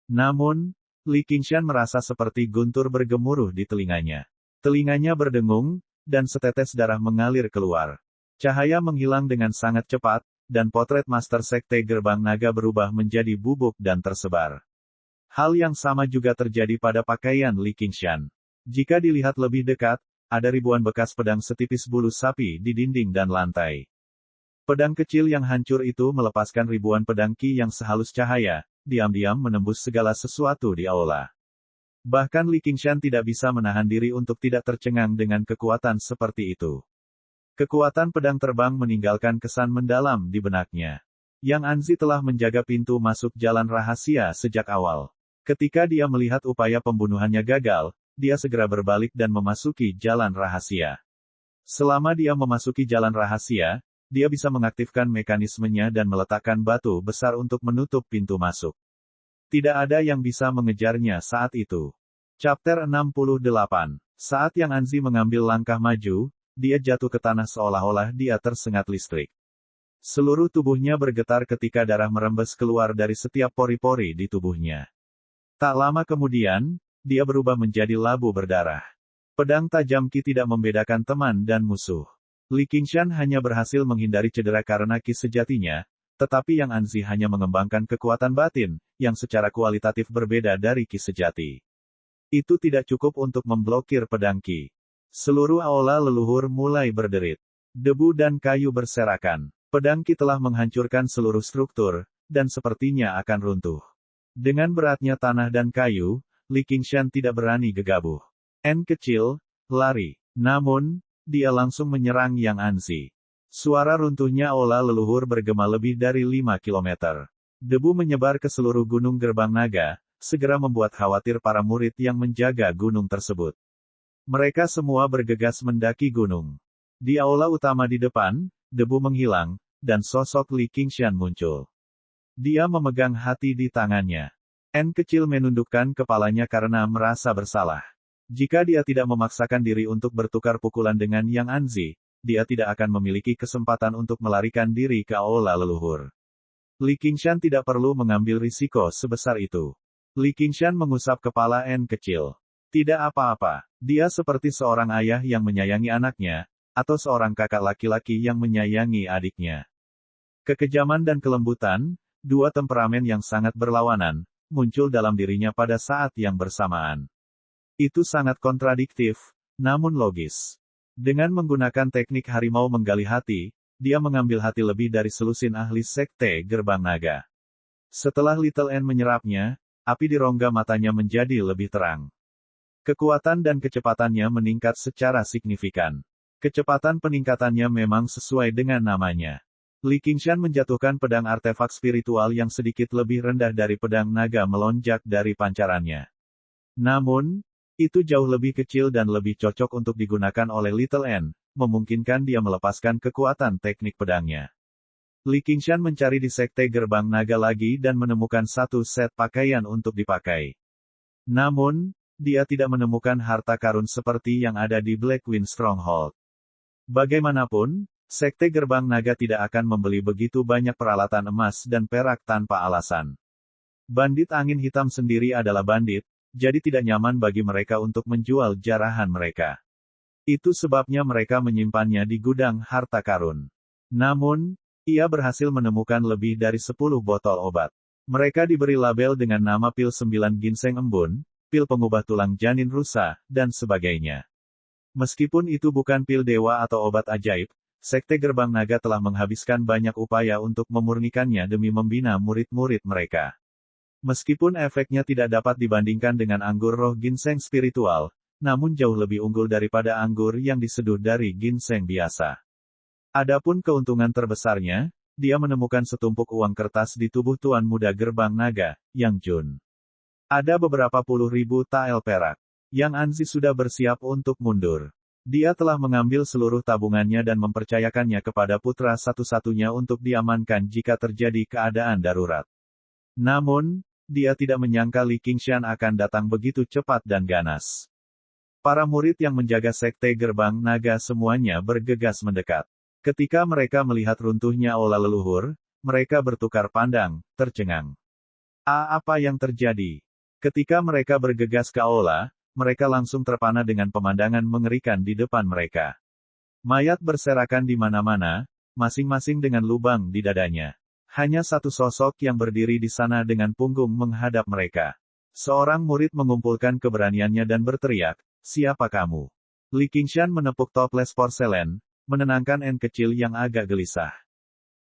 Namun, Li Qingshan merasa seperti guntur bergemuruh di telinganya. Telinganya berdengung, dan setetes darah mengalir keluar. Cahaya menghilang dengan sangat cepat, dan potret Master Sekte Gerbang Naga berubah menjadi bubuk dan tersebar. Hal yang sama juga terjadi pada pakaian Li Qingshan. Jika dilihat lebih dekat, ada ribuan bekas pedang setipis bulu sapi di dinding dan lantai. Pedang kecil yang hancur itu melepaskan ribuan pedang ki yang sehalus cahaya, diam-diam menembus segala sesuatu di aula. Bahkan Li Qingshan tidak bisa menahan diri untuk tidak tercengang dengan kekuatan seperti itu. Kekuatan pedang terbang meninggalkan kesan mendalam di benaknya. Yang Anzi telah menjaga pintu masuk jalan rahasia sejak awal. Ketika dia melihat upaya pembunuhannya gagal, dia segera berbalik dan memasuki jalan rahasia. Selama dia memasuki jalan rahasia, dia bisa mengaktifkan mekanismenya dan meletakkan batu besar untuk menutup pintu masuk. Tidak ada yang bisa mengejarnya saat itu. Chapter 68. Saat Yang Anzi mengambil langkah maju, dia jatuh ke tanah seolah-olah dia tersengat listrik. Seluruh tubuhnya bergetar ketika darah merembes keluar dari setiap pori-pori di tubuhnya. Tak lama kemudian, dia berubah menjadi labu berdarah. Pedang tajam ki tidak membedakan teman dan musuh. Li Qingshan hanya berhasil menghindari cedera karena ki sejatinya, tetapi Yang Anzi hanya mengembangkan kekuatan batin, yang secara kualitatif berbeda dari ki sejati. Itu tidak cukup untuk memblokir pedang ki. Seluruh aula leluhur mulai berderit. Debu dan kayu berserakan. Pedang ki telah menghancurkan seluruh struktur, dan sepertinya akan runtuh. Dengan beratnya tanah dan kayu, Li Qingshan tidak berani gegabah. Kecil, lari. Namun, dia langsung menyerang Yang Anzi. Suara runtuhnya aula leluhur bergema lebih dari 5 kilometer. Debu menyebar ke seluruh gunung Gerbang Naga, segera membuat khawatir para murid yang menjaga gunung tersebut. Mereka semua bergegas mendaki gunung. Di aula utama di depan, debu menghilang, dan sosok Li Qingshan muncul. Dia memegang hati di tangannya. Kecil menundukkan kepalanya karena merasa bersalah. Jika dia tidak memaksakan diri untuk bertukar pukulan dengan Yang Anzi, dia tidak akan memiliki kesempatan untuk melarikan diri ke aula leluhur. Li Qingshan tidak perlu mengambil risiko sebesar itu. Li Qingshan mengusap kepala kecil. Tidak apa-apa, dia seperti seorang ayah yang menyayangi anaknya, atau seorang kakak laki-laki yang menyayangi adiknya. Kekejaman dan kelembutan, dua temperamen yang sangat berlawanan, muncul dalam dirinya pada saat yang bersamaan. Itu sangat kontradiktif, namun logis. Dengan menggunakan teknik harimau menggali hati, dia mengambil hati lebih dari selusin ahli sekte Gerbang Naga. Setelah Little N menyerapnya, api di rongga matanya menjadi lebih terang. Kekuatan dan kecepatannya meningkat secara signifikan. Kecepatan peningkatannya memang sesuai dengan namanya. Li Qingshan menjatuhkan pedang artefak spiritual yang sedikit lebih rendah dari pedang naga melonjak dari pancarannya. Namun, itu jauh lebih kecil dan lebih cocok untuk digunakan oleh Little N, memungkinkan dia melepaskan kekuatan teknik pedangnya. Li Qingshan mencari di sekte Gerbang Naga lagi dan menemukan satu set pakaian untuk dipakai. Namun, dia tidak menemukan harta karun seperti yang ada di Blackwind Stronghold. Bagaimanapun, sekte Gerbang Naga tidak akan membeli begitu banyak peralatan emas dan perak tanpa alasan. Bandit angin hitam sendiri adalah bandit, jadi tidak nyaman bagi mereka untuk menjual jarahan mereka. Itu sebabnya mereka menyimpannya di gudang harta karun. Namun, ia berhasil menemukan lebih dari 10 botol obat. Mereka diberi label dengan nama pil 9 ginseng embun, pil pengubah tulang janin rusa, dan sebagainya. Meskipun itu bukan pil dewa atau obat ajaib, sekte Gerbang Naga telah menghabiskan banyak upaya untuk memurnikannya demi membina murid-murid mereka. Meskipun efeknya tidak dapat dibandingkan dengan anggur roh ginseng spiritual, namun jauh lebih unggul daripada anggur yang diseduh dari ginseng biasa. Adapun keuntungan terbesarnya, dia menemukan setumpuk uang kertas di tubuh Tuan Muda Gerbang Naga, Yang Jun. Ada beberapa puluh ribu tael perak. Yang Anzi sudah bersiap untuk mundur. Dia telah mengambil seluruh tabungannya dan mempercayakannya kepada putra satu-satunya untuk diamankan jika terjadi keadaan darurat. Namun, dia tidak menyangka Li Qingshan akan datang begitu cepat dan ganas. Para murid yang menjaga sekte Gerbang Naga semuanya bergegas mendekat. Ketika mereka melihat runtuhnya aula leluhur, mereka bertukar pandang, tercengang. Apa yang terjadi? Ketika mereka bergegas ke aula, mereka langsung terpana dengan pemandangan mengerikan di depan mereka. Mayat berserakan di mana-mana, masing-masing dengan lubang di dadanya. Hanya satu sosok yang berdiri di sana dengan punggung menghadap mereka. Seorang murid mengumpulkan keberaniannya dan berteriak, "Siapa kamu?" Li Qingshan menepuk toples porselen, menenangkan N kecil yang agak gelisah.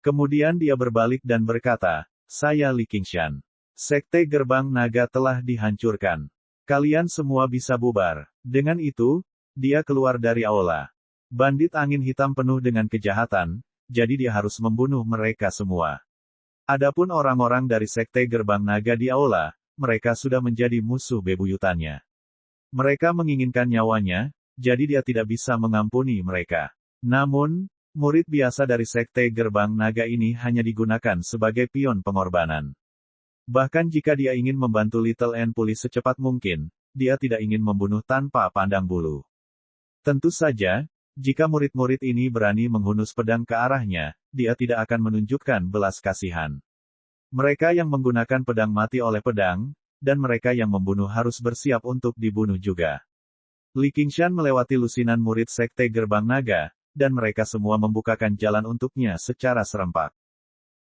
Kemudian dia berbalik dan berkata, "Saya Li Qingshan. Sekte Gerbang Naga telah dihancurkan. Kalian semua bisa bubar." Dengan itu, dia keluar dari aula. Bandit angin hitam penuh dengan kejahatan, jadi dia harus membunuh mereka semua. Adapun orang-orang dari Sekte Gerbang Naga di aula, mereka sudah menjadi musuh bebuyutannya. Mereka menginginkan nyawanya, jadi dia tidak bisa mengampuni mereka. Namun, murid biasa dari Sekte Gerbang Naga ini hanya digunakan sebagai pion pengorbanan. Bahkan jika dia ingin membantu Little N pulih secepat mungkin, dia tidak ingin membunuh tanpa pandang bulu. Tentu saja, jika murid-murid ini berani menghunus pedang ke arahnya, dia tidak akan menunjukkan belas kasihan. Mereka yang menggunakan pedang mati oleh pedang, dan mereka yang membunuh harus bersiap untuk dibunuh juga. Li Qingshan melewati lusinan murid Sekte Gerbang Naga, dan mereka semua membukakan jalan untuknya secara serempak.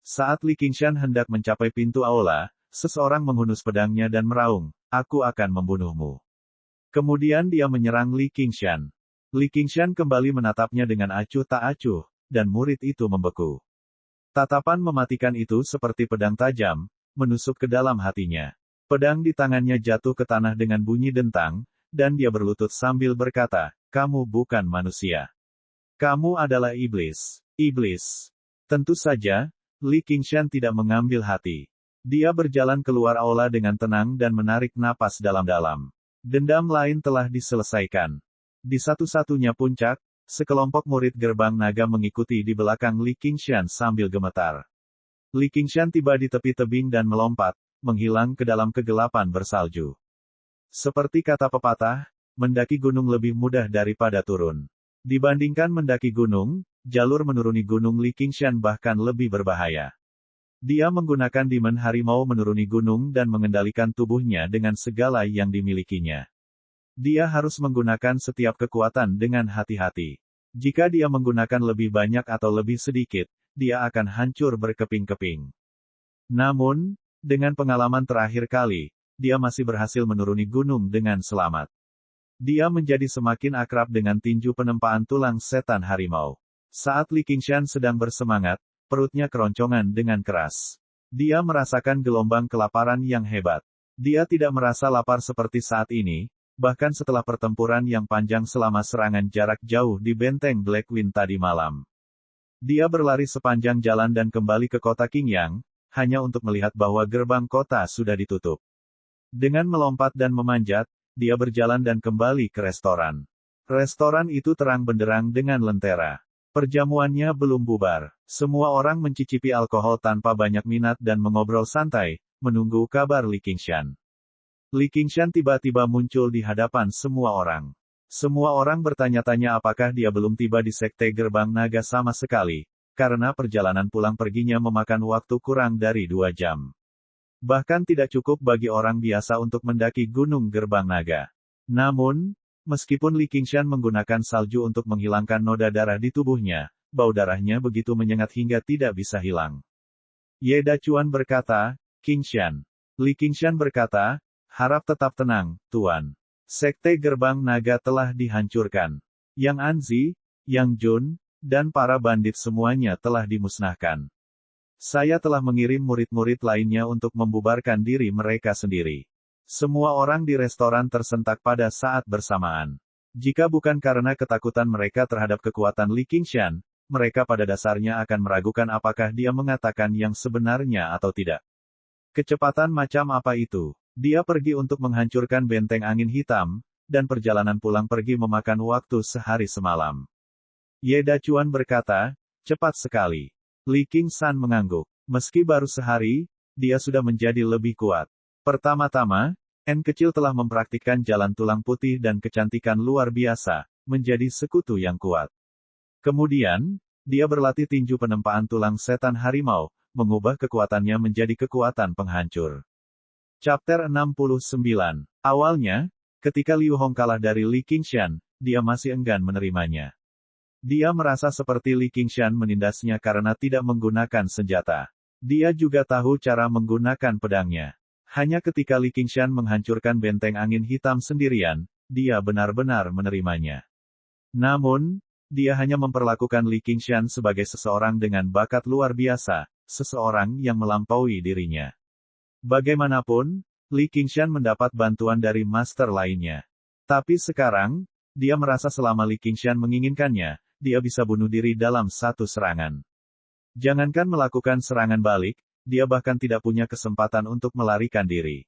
Saat Li Qingshan hendak mencapai pintu aula, seseorang menghunus pedangnya dan meraung, "Aku akan membunuhmu." Kemudian dia menyerang Li Qingshan. Li Qingshan kembali menatapnya dengan acuh tak acuh, dan murid itu membeku. Tatapan mematikan itu seperti pedang tajam, menusuk ke dalam hatinya. Pedang di tangannya jatuh ke tanah dengan bunyi dentang, dan dia berlutut sambil berkata, "Kamu bukan manusia. Kamu adalah iblis. Iblis." Tentu saja, Li Qingshan tidak mengambil hati. Dia berjalan keluar aula dengan tenang dan menarik napas dalam-dalam. Dendam lain telah diselesaikan. Di satu-satunya puncak, sekelompok murid Gerbang Naga mengikuti di belakang Li Qingshan sambil gemetar. Li Qingshan tiba di tepi tebing dan melompat, menghilang ke dalam kegelapan bersalju. Seperti kata pepatah, mendaki gunung lebih mudah daripada turun. Dibandingkan mendaki gunung, jalur menuruni gunung Li Qingshan bahkan lebih berbahaya. Dia menggunakan Demon Harimau menuruni gunung dan mengendalikan tubuhnya dengan segala yang dimilikinya. Dia harus menggunakan setiap kekuatan dengan hati-hati. Jika dia menggunakan lebih banyak atau lebih sedikit, dia akan hancur berkeping-keping. Namun, dengan pengalaman terakhir kali, dia masih berhasil menuruni gunung dengan selamat. Dia menjadi semakin akrab dengan tinju penempaan tulang setan harimau. Saat Li Qingshan sedang bersemangat, perutnya keroncongan dengan keras. Dia merasakan gelombang kelaparan yang hebat. Dia tidak merasa lapar seperti saat ini, bahkan setelah pertempuran yang panjang selama serangan jarak jauh di benteng Blackwing tadi malam. Dia berlari sepanjang jalan dan kembali ke kota Qingyang, hanya untuk melihat bahwa gerbang kota sudah ditutup. Dengan melompat dan memanjat, dia berjalan dan kembali ke restoran. Restoran itu terang benderang dengan lentera. Perjamuannya belum bubar. Semua orang mencicipi alkohol tanpa banyak minat dan mengobrol santai, menunggu kabar Li Qingshan. Li Qingshan tiba-tiba muncul di hadapan semua orang. Semua orang bertanya-tanya apakah dia belum tiba di Sekte Gerbang Naga sama sekali, karena perjalanan pulang perginya memakan waktu kurang dari 2 jam. Bahkan tidak cukup bagi orang biasa untuk mendaki Gunung Gerbang Naga. Namun, meskipun Li Qingshan menggunakan salju untuk menghilangkan noda darah di tubuhnya, bau darahnya begitu menyengat hingga tidak bisa hilang. Ye Dachuan berkata, "Qingshan." Li Qingshan berkata, "Harap tetap tenang, Tuan. Sekte Gerbang Naga telah dihancurkan. Yang Anzi, Yang Jun, dan para bandit semuanya telah dimusnahkan. Saya telah mengirim murid-murid lainnya untuk membubarkan diri mereka sendiri." Semua orang di restoran tersentak pada saat bersamaan. Jika bukan karena ketakutan mereka terhadap kekuatan Li Qingshan, mereka pada dasarnya akan meragukan apakah dia mengatakan yang sebenarnya atau tidak. Kecepatan macam apa itu? Dia pergi untuk menghancurkan benteng angin hitam, dan perjalanan pulang pergi memakan waktu sehari semalam. Ye Dachuan berkata, "Cepat sekali." Li Qingshan mengangguk. Meski baru sehari, dia sudah menjadi lebih kuat. Pertama-tama, N kecil telah mempraktikkan jalan tulang putih dan kecantikan luar biasa, menjadi sekutu yang kuat. Kemudian, dia berlatih tinju penempaan tulang setan harimau, mengubah kekuatannya menjadi kekuatan penghancur. Chapter 69. Awalnya, ketika Liu Hong kalah dari Li Qingshan, dia masih enggan menerimanya. Dia merasa seperti Li Qingshan menindasnya karena tidak menggunakan senjata. Dia juga tahu cara menggunakan pedangnya. Hanya ketika Li Qingshan menghancurkan benteng angin hitam sendirian, dia benar-benar menerimanya. Namun, dia hanya memperlakukan Li Qingshan sebagai seseorang dengan bakat luar biasa, seseorang yang melampaui dirinya. Bagaimanapun, Li Qingshan mendapat bantuan dari master lainnya. Tapi sekarang, dia merasa selama Li Qingshan menginginkannya, dia bisa bunuh diri dalam satu serangan. Jangankan melakukan serangan balik, dia bahkan tidak punya kesempatan untuk melarikan diri.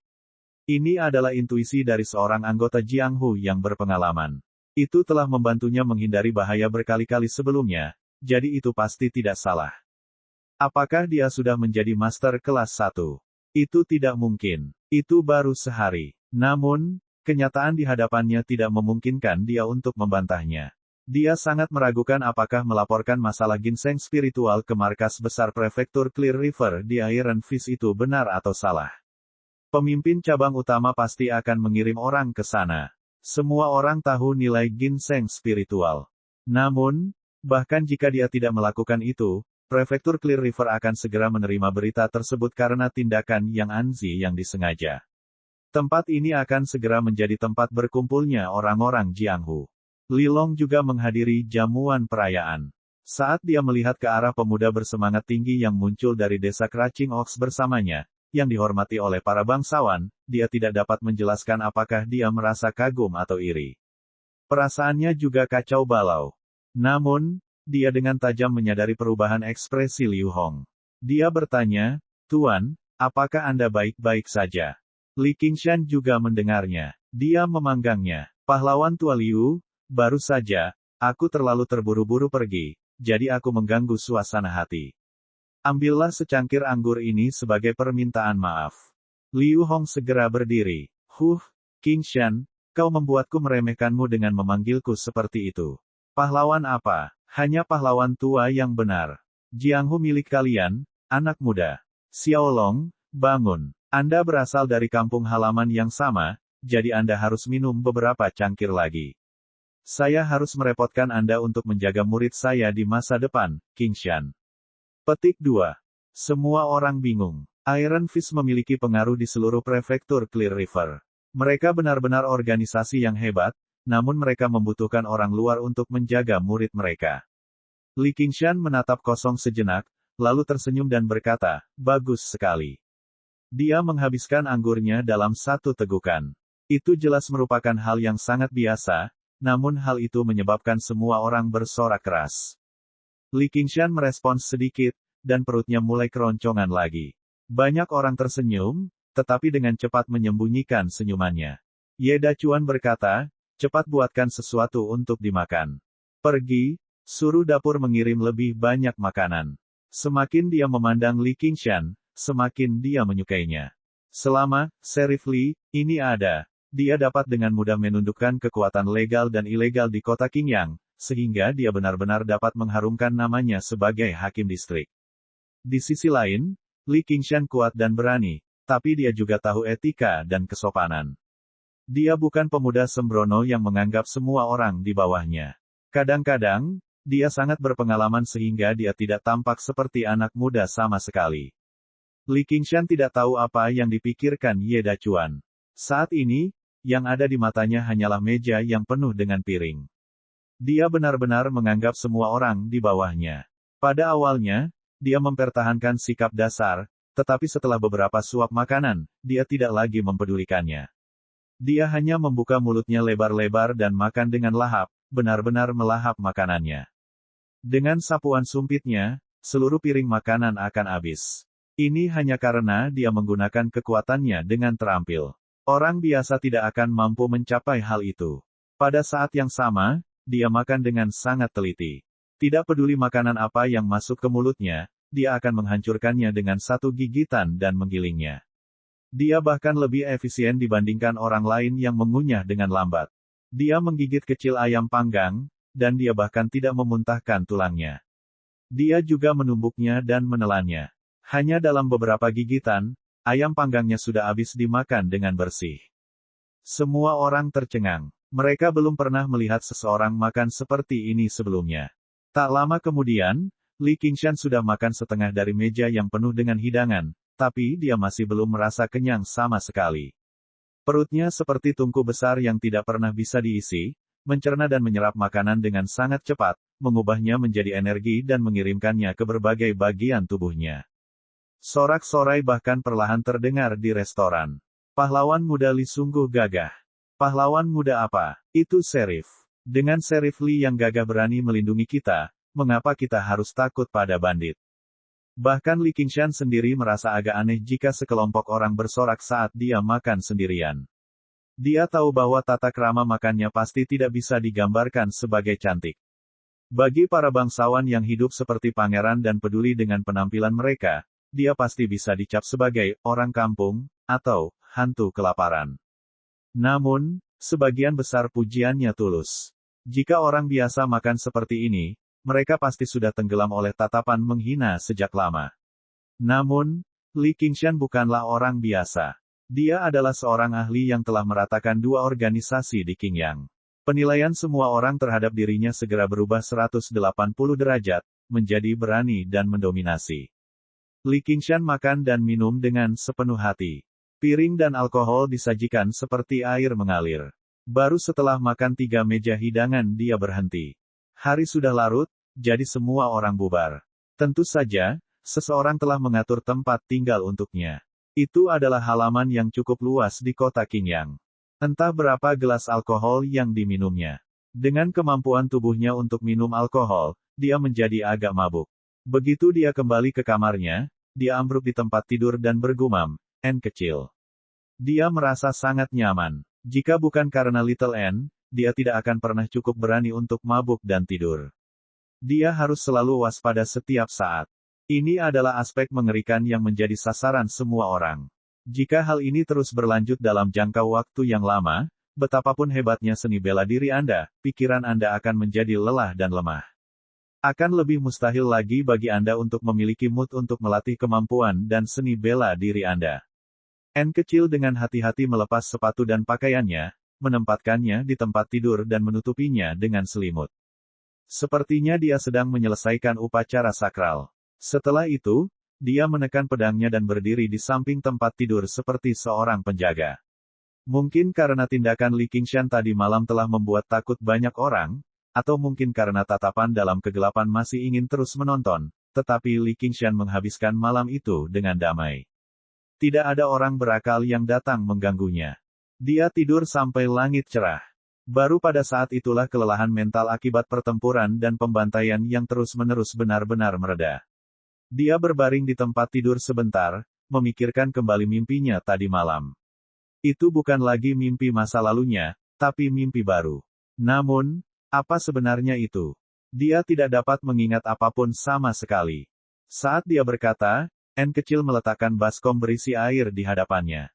Ini adalah intuisi dari seorang anggota Jianghu yang berpengalaman. Itu telah membantunya menghindari bahaya berkali-kali sebelumnya, jadi itu pasti tidak salah. Apakah dia sudah menjadi master kelas 1? Itu tidak mungkin. Itu baru sehari. Namun, kenyataan di hadapannya tidak memungkinkan dia untuk membantahnya. Dia sangat meragukan apakah melaporkan masalah ginseng spiritual ke markas besar prefektur Clear River di Iron Fist itu benar atau salah. Pemimpin cabang utama pasti akan mengirim orang ke sana. Semua orang tahu nilai ginseng spiritual. Namun, bahkan jika dia tidak melakukan itu, prefektur Clear River akan segera menerima berita tersebut karena tindakan Yang Anzi yang disengaja. Tempat ini akan segera menjadi tempat berkumpulnya orang-orang Jianghu. Li Long juga menghadiri jamuan perayaan. Saat dia melihat ke arah pemuda bersemangat tinggi yang muncul dari desa Crouching Ox bersamanya, yang dihormati oleh para bangsawan, dia tidak dapat menjelaskan apakah dia merasa kagum atau iri. Perasaannya juga kacau balau. Namun, dia dengan tajam menyadari perubahan ekspresi Liu Hong. Dia bertanya, "Tuan, apakah Anda baik-baik saja?" Li Qingshan juga mendengarnya. Dia memanggangnya. "Pahlawan tua Liu, baru saja, aku terlalu terburu-buru pergi, jadi aku mengganggu suasana hati. Ambillah secangkir anggur ini sebagai permintaan maaf." Liu Hong segera berdiri. Qingshan, kau membuatku meremehkanmu dengan memanggilku seperti itu. Pahlawan apa? Hanya pahlawan tua yang benar. Jianghu milik kalian, anak muda. Xiaolong, bangun. Anda berasal dari kampung halaman yang sama, jadi Anda harus minum beberapa cangkir lagi. Saya harus merepotkan Anda untuk menjaga murid saya di masa depan, Qingshan. Petik 2. Semua orang bingung. Iron Fist memiliki pengaruh di seluruh prefektur Clear River. Mereka benar-benar organisasi yang hebat, namun mereka membutuhkan orang luar untuk menjaga murid mereka. Li Qingshan menatap kosong sejenak, lalu tersenyum dan berkata, "Bagus sekali." Dia menghabiskan anggurnya dalam satu tegukan. Itu jelas merupakan hal yang sangat biasa, namun hal itu menyebabkan semua orang bersorak keras. Li Qingshan merespons sedikit, dan perutnya mulai keroncongan lagi. Banyak orang tersenyum, tetapi dengan cepat menyembunyikan senyumannya. Ye Dachuan berkata, "Cepat buatkan sesuatu untuk dimakan. Pergi, suruh dapur mengirim lebih banyak makanan." Semakin dia memandang Li Qingshan, semakin dia menyukainya. Selama Sheriff Li ini ada, dia dapat dengan mudah menundukkan kekuatan legal dan ilegal di kota Qingyang, sehingga dia benar-benar dapat mengharumkan namanya sebagai hakim distrik. Di sisi lain, Li Qingshan kuat dan berani, tapi dia juga tahu etika dan kesopanan. Dia bukan pemuda sembrono yang menganggap semua orang di bawahnya. Kadang-kadang, dia sangat berpengalaman sehingga dia tidak tampak seperti anak muda sama sekali. Li Qingshan tidak tahu apa yang dipikirkan Ye Dachuan. Saat ini, yang ada di matanya hanyalah meja yang penuh dengan piring. Dia benar-benar menganggap semua orang di bawahnya. Pada awalnya, dia mempertahankan sikap dasar, tetapi setelah beberapa suap makanan, dia tidak lagi mempedulikannya. Dia hanya membuka mulutnya lebar-lebar dan makan dengan lahap, benar-benar melahap makanannya. Dengan sapuan sumpitnya, seluruh piring makanan akan habis. Ini hanya karena dia menggunakan kekuatannya dengan terampil. Orang biasa tidak akan mampu mencapai hal itu. Pada saat yang sama, dia makan dengan sangat teliti. Tidak peduli makanan apa yang masuk ke mulutnya, dia akan menghancurkannya dengan satu gigitan dan menggilingnya. Dia bahkan lebih efisien dibandingkan orang lain yang mengunyah dengan lambat. Dia menggigit kecil ayam panggang, dan dia bahkan tidak memuntahkan tulangnya. Dia juga menumbuknya dan menelannya. Hanya dalam beberapa gigitan, ayam panggangnya sudah habis dimakan dengan bersih. Semua orang tercengang. Mereka belum pernah melihat seseorang makan seperti ini sebelumnya. Tak lama kemudian, Li Qingshan sudah makan setengah dari meja yang penuh dengan hidangan, tapi dia masih belum merasa kenyang sama sekali. Perutnya seperti tungku besar yang tidak pernah bisa diisi, mencerna dan menyerap makanan dengan sangat cepat, mengubahnya menjadi energi dan mengirimkannya ke berbagai bagian tubuhnya. Sorak-sorai bahkan perlahan terdengar di restoran. Pahlawan muda Li sungguh gagah. Pahlawan muda apa? Itu Sheriff. Dengan Sheriff Li yang gagah berani melindungi kita, mengapa kita harus takut pada bandit? Bahkan Li Qingshan sendiri merasa agak aneh jika sekelompok orang bersorak saat dia makan sendirian. Dia tahu bahwa tata krama makannya pasti tidak bisa digambarkan sebagai cantik. Bagi para bangsawan yang hidup seperti pangeran dan peduli dengan penampilan mereka, dia pasti bisa dicap sebagai orang kampung atau hantu kelaparan. Namun, sebagian besar pujiannya tulus. Jika orang biasa makan seperti ini, mereka pasti sudah tenggelam oleh tatapan menghina sejak lama. Namun, Li Qingshan bukanlah orang biasa. Dia adalah seorang ahli yang telah meratakan dua organisasi di Qingyang. Penilaian semua orang terhadap dirinya segera berubah 180 derajat, menjadi berani dan mendominasi. Li Qingshan makan dan minum dengan sepenuh hati. Piring dan alkohol disajikan seperti air mengalir. Baru setelah makan 3 meja hidangan dia berhenti. Hari sudah larut, jadi semua orang bubar. Tentu saja, seseorang telah mengatur tempat tinggal untuknya. Itu adalah halaman yang cukup luas di kota Qingyang. Entah berapa gelas alkohol yang diminumnya. Dengan kemampuan tubuhnya untuk minum alkohol, dia menjadi agak mabuk. Begitu dia kembali ke kamarnya, dia ambruk di tempat tidur dan bergumam, "N kecil." Dia merasa sangat nyaman. Jika bukan karena Little N, dia tidak akan pernah cukup berani untuk mabuk dan tidur. Dia harus selalu waspada setiap saat. Ini adalah aspek mengerikan yang menjadi sasaran semua orang. Jika hal ini terus berlanjut dalam jangka waktu yang lama, betapapun hebatnya seni bela diri Anda, pikiran Anda akan menjadi lelah dan lemah. Akan lebih mustahil lagi bagi Anda untuk memiliki mood untuk melatih kemampuan dan seni bela diri Anda. N kecil dengan hati-hati melepas sepatu dan pakaiannya, menempatkannya di tempat tidur dan menutupinya dengan selimut. Sepertinya dia sedang menyelesaikan upacara sakral. Setelah itu, dia menekan pedangnya dan berdiri di samping tempat tidur seperti seorang penjaga. Mungkin karena tindakan Li Qingshan tadi malam telah membuat takut banyak orang, atau mungkin karena tatapan dalam kegelapan masih ingin terus menonton, tetapi Li Qingshan menghabiskan malam itu dengan damai. Tidak ada orang berakal yang datang mengganggunya. Dia tidur sampai langit cerah. Baru pada saat itulah kelelahan mental akibat pertempuran dan pembantaian yang terus-menerus benar-benar mereda. Dia berbaring di tempat tidur sebentar, memikirkan kembali mimpinya tadi malam. Itu bukan lagi mimpi masa lalunya, tapi mimpi baru. Namun, apa sebenarnya itu? Dia tidak dapat mengingat apapun sama sekali. Saat dia berkata, N kecil meletakkan baskom berisi air di hadapannya.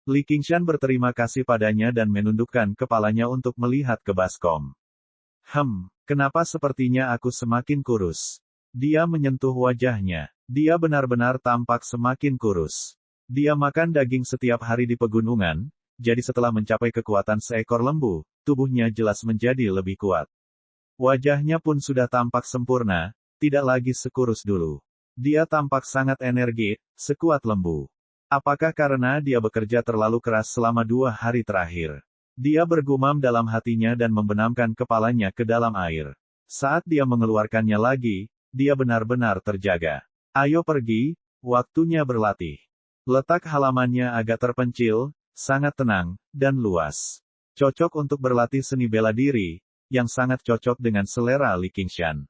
Li Qingshan berterima kasih padanya dan menundukkan kepalanya untuk melihat ke baskom. Kenapa sepertinya aku semakin kurus? Dia menyentuh wajahnya. Dia benar-benar tampak semakin kurus. Dia makan daging setiap hari di pegunungan, jadi setelah mencapai kekuatan seekor lembu, tubuhnya jelas menjadi lebih kuat. Wajahnya pun sudah tampak sempurna, tidak lagi sekurus dulu. Dia tampak sangat energi, sekuat lembu. Apakah karena dia bekerja terlalu keras selama 2 hari terakhir? Dia bergumam dalam hatinya dan membenamkan kepalanya ke dalam air. Saat dia mengeluarkannya lagi, dia benar-benar terjaga. Ayo pergi, waktunya berlatih. Letak halamannya agak terpencil, sangat tenang, dan luas. Cocok untuk berlatih seni bela diri, yang sangat cocok dengan selera Li Qingshan.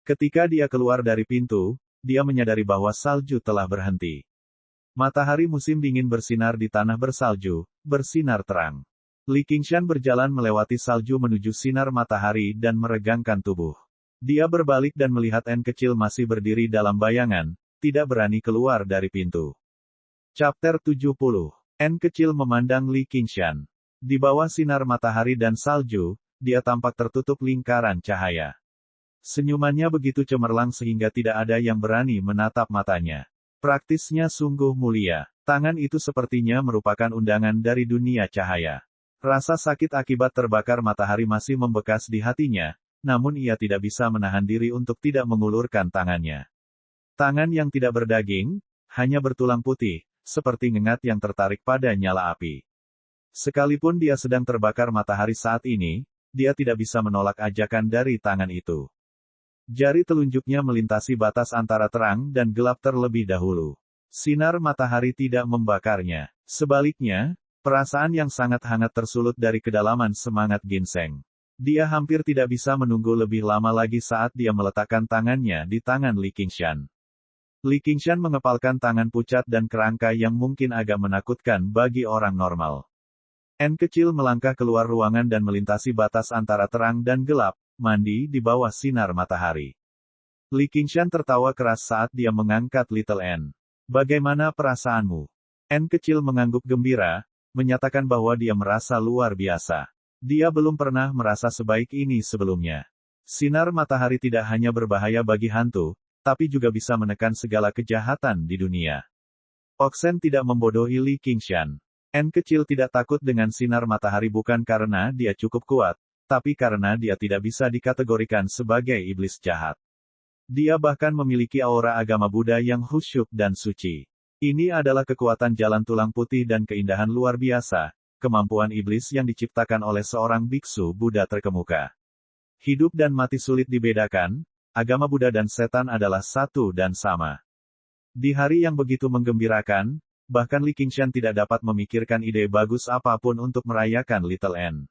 Ketika dia keluar dari pintu, dia menyadari bahwa salju telah berhenti. Matahari musim dingin bersinar di tanah bersalju, bersinar terang. Li Qingshan berjalan melewati salju menuju sinar matahari dan meregangkan tubuh. Dia berbalik dan melihat N kecil masih berdiri dalam bayangan, tidak berani keluar dari pintu. Chapter 70. N kecil memandang Li Qingshan. Di bawah sinar matahari dan salju, dia tampak tertutup lingkaran cahaya. Senyumannya begitu cemerlang sehingga tidak ada yang berani menatap matanya. Praktisnya sungguh mulia. Tangan itu sepertinya merupakan undangan dari dunia cahaya. Rasa sakit akibat terbakar matahari masih membekas di hatinya, namun ia tidak bisa menahan diri untuk tidak mengulurkan tangannya. Tangan yang tidak berdaging, hanya bertulang putih, seperti ngengat yang tertarik pada nyala api. Sekalipun dia sedang terbakar matahari saat ini, dia tidak bisa menolak ajakan dari tangan itu. Jari telunjuknya melintasi batas antara terang dan gelap terlebih dahulu. Sinar matahari tidak membakarnya. Sebaliknya, perasaan yang sangat hangat tersulut dari kedalaman semangat ginseng. Dia hampir tidak bisa menunggu lebih lama lagi saat dia meletakkan tangannya di tangan Li Qingshan. Li Qingshan mengepalkan tangan pucat dan kerangka yang mungkin agak menakutkan bagi orang normal. N kecil melangkah keluar ruangan dan melintasi batas antara terang dan gelap, mandi di bawah sinar matahari. Li Qingshan tertawa keras saat dia mengangkat Little N. Bagaimana perasaanmu? N kecil mengangguk gembira, menyatakan bahwa dia merasa luar biasa. Dia belum pernah merasa sebaik ini sebelumnya. Sinar matahari tidak hanya berbahaya bagi hantu, tapi juga bisa menekan segala kejahatan di dunia. Oxen tidak membodohi Li Qingshan. N kecil tidak takut dengan sinar matahari bukan karena dia cukup kuat, tapi karena dia tidak bisa dikategorikan sebagai iblis jahat. Dia bahkan memiliki aura agama Buddha yang khusyuk dan suci. Ini adalah kekuatan jalan tulang putih dan keindahan luar biasa, kemampuan iblis yang diciptakan oleh seorang biksu Buddha terkemuka. Hidup dan mati sulit dibedakan, agama Buddha dan setan adalah satu dan sama. Di hari yang begitu menggembirakan, bahkan Li Qingshan tidak dapat memikirkan ide bagus apapun untuk merayakan Little N.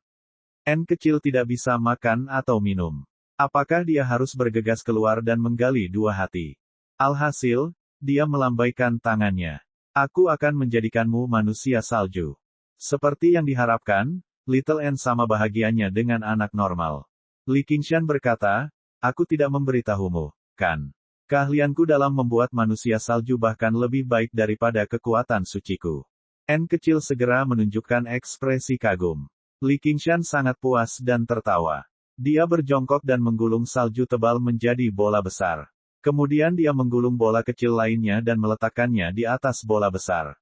N kecil tidak bisa makan atau minum. Apakah dia harus bergegas keluar dan menggali dua hati? Alhasil, dia melambaikan tangannya. Aku akan menjadikanmu manusia salju. Seperti yang diharapkan, Little N sama bahagianya dengan anak normal. Li Qingshan berkata, aku tidak memberitahumu, kan? Keahlianku dalam membuat manusia salju bahkan lebih baik daripada kekuatan suciku. N kecil segera menunjukkan ekspresi kagum. Li Qingshan sangat puas dan tertawa. Dia berjongkok dan menggulung salju tebal menjadi bola besar. Kemudian dia menggulung bola kecil lainnya dan meletakkannya di atas bola besar.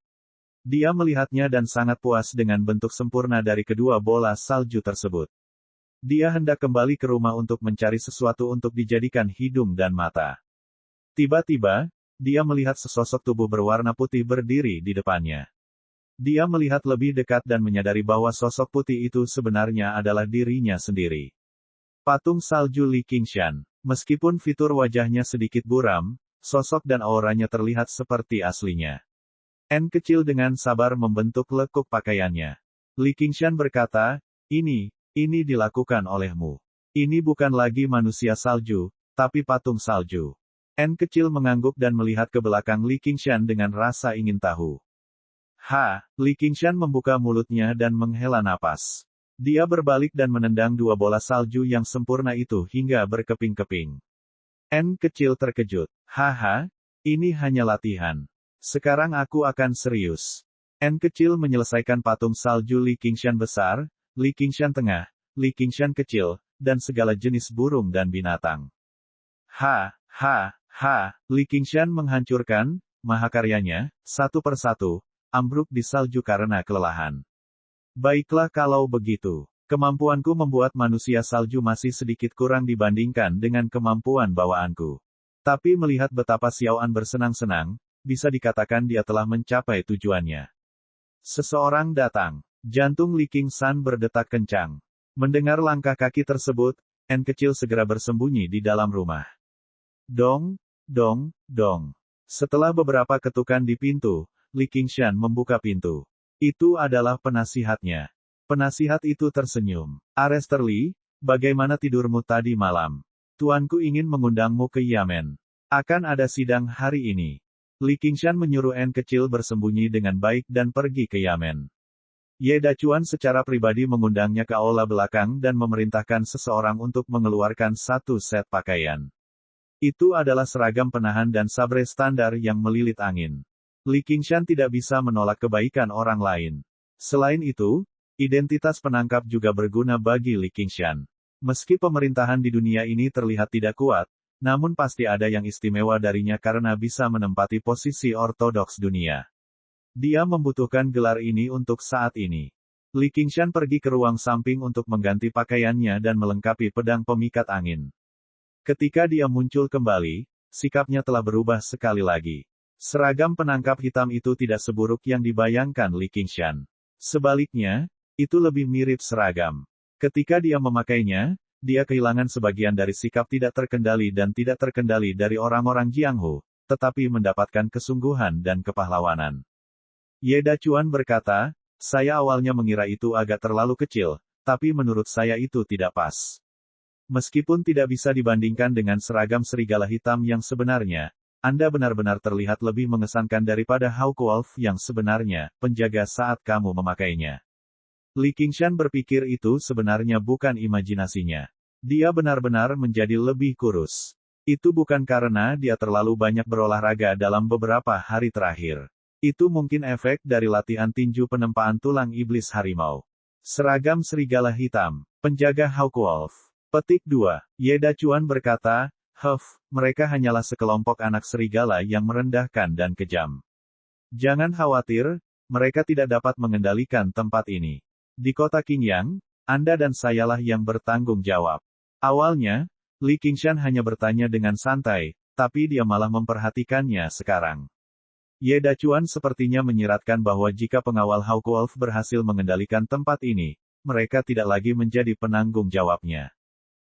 Dia melihatnya dan sangat puas dengan bentuk sempurna dari kedua bola salju tersebut. Dia hendak kembali ke rumah untuk mencari sesuatu untuk dijadikan hidung dan mata. Tiba-tiba, dia melihat sesosok tubuh berwarna putih berdiri di depannya. Dia melihat lebih dekat dan menyadari bahwa sosok putih itu sebenarnya adalah dirinya sendiri. Patung salju Li Qingshan. Meskipun fitur wajahnya sedikit buram, sosok dan auranya terlihat seperti aslinya. N kecil dengan sabar membentuk lekuk pakaiannya. Li Qingshan berkata, ini dilakukan olehmu. Ini bukan lagi manusia salju, tapi patung salju. N kecil mengangguk dan melihat ke belakang Li Qingshan dengan rasa ingin tahu. Li Qingshan membuka mulutnya dan menghela napas. Dia berbalik dan menendang dua bola salju yang sempurna itu hingga berkeping-keping. N kecil terkejut. Ini hanya latihan. Sekarang aku akan serius. N kecil menyelesaikan patung salju Li Qingshan besar, Li Qingshan tengah, Li Qingshan kecil, dan segala jenis burung dan binatang. Li Qingshan menghancurkan mahakaryanya, satu persatu, ambruk di salju karena kelelahan. Baiklah kalau begitu. Kemampuanku membuat manusia salju masih sedikit kurang dibandingkan dengan kemampuan bawaanku. Tapi melihat betapa Xiao An bersenang-senang, bisa dikatakan dia telah mencapai tujuannya. Seseorang datang. Jantung Li Qingshan berdetak kencang. Mendengar langkah kaki tersebut, N kecil segera bersembunyi di dalam rumah. Dong. Setelah beberapa ketukan di pintu, Li Qingshan membuka pintu. Itu adalah penasihatnya. Penasihat itu tersenyum. Arester Li, bagaimana tidurmu tadi malam? Tuanku ingin mengundangmu ke Yamen. Akan ada sidang hari ini. Li Qingshan menyuruh N kecil bersembunyi dengan baik dan pergi ke Yamen. Ye Dacuan secara pribadi mengundangnya ke aula belakang dan memerintahkan seseorang untuk mengeluarkan satu set pakaian. Itu adalah seragam penahan dan sabre standar yang melilit angin. Li Qingshan tidak bisa menolak kebaikan orang lain. Selain itu, identitas penangkap juga berguna bagi Li Qingshan. Meski pemerintahan di dunia ini terlihat tidak kuat, namun pasti ada yang istimewa darinya karena bisa menempati posisi ortodoks dunia. Dia membutuhkan gelar ini untuk saat ini. Li Qingshan pergi ke ruang samping untuk mengganti pakaiannya dan melengkapi pedang pemikat angin. Ketika dia muncul kembali, sikapnya telah berubah sekali lagi. Seragam penangkap hitam itu tidak seburuk yang dibayangkan Li Qingshan. Sebaliknya, itu lebih mirip seragam. Ketika dia memakainya, dia kehilangan sebagian dari sikap tidak terkendali dan tidak terkendali dari orang-orang Jianghu, tetapi mendapatkan kesungguhan dan kepahlawanan. Ye Dachuan berkata, saya awalnya mengira itu agak terlalu kecil, tapi menurut saya itu tidak pas. Meskipun tidak bisa dibandingkan dengan seragam serigala hitam yang sebenarnya, Anda benar-benar terlihat lebih mengesankan daripada Hawkwolf yang sebenarnya, penjaga saat kamu memakainya. Li Qingshan berpikir itu sebenarnya bukan imajinasinya. Dia benar-benar menjadi lebih kurus. Itu bukan karena dia terlalu banyak berolahraga dalam beberapa hari terakhir. Itu mungkin efek dari latihan tinju penempaan tulang iblis harimau. Seragam serigala hitam, penjaga Hawkwolf. Petik 2. Ye Dachuan berkata, mereka hanyalah sekelompok anak serigala yang merendahkan dan kejam. Jangan khawatir, mereka tidak dapat mengendalikan tempat ini. Di kota Qingyang, Anda dan sayalah yang bertanggung jawab. Awalnya, Li Qingshan hanya bertanya dengan santai, tapi dia malah memperhatikannya sekarang. Ye Dachuan sepertinya menyiratkan bahwa jika pengawal Hawkwolf berhasil mengendalikan tempat ini, mereka tidak lagi menjadi penanggung jawabnya.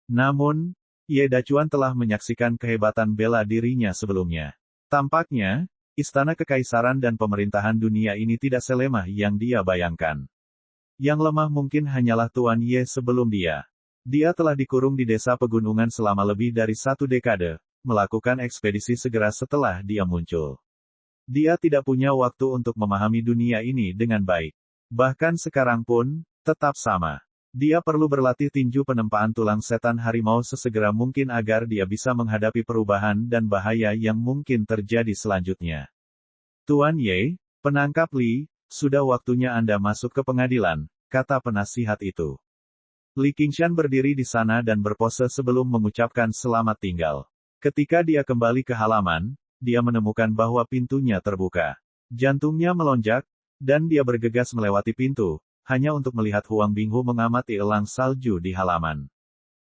Namun, Ye Dachuan telah menyaksikan kehebatan bela dirinya sebelumnya. Tampaknya, istana kekaisaran dan pemerintahan dunia ini tidak selemah yang dia bayangkan. Yang lemah mungkin hanyalah Tuan Ye sebelum dia. Dia telah dikurung di desa pegunungan selama lebih dari 1 dekade, melakukan ekspedisi segera setelah dia muncul. Dia tidak punya waktu untuk memahami dunia ini dengan baik. Bahkan sekarang pun, tetap sama. Dia perlu berlatih tinju penempaan tulang setan harimau sesegera mungkin agar dia bisa menghadapi perubahan dan bahaya yang mungkin terjadi selanjutnya. Tuan Ye, penangkap Li, sudah waktunya Anda masuk ke pengadilan, kata penasihat itu. Li Qingshan berdiri di sana dan berpose sebelum mengucapkan selamat tinggal. Ketika dia kembali ke halaman, dia menemukan bahwa pintunya terbuka. Jantungnya melonjak, dan dia bergegas melewati pintu, hanya untuk melihat Huang Binghu mengamati elang salju di halaman.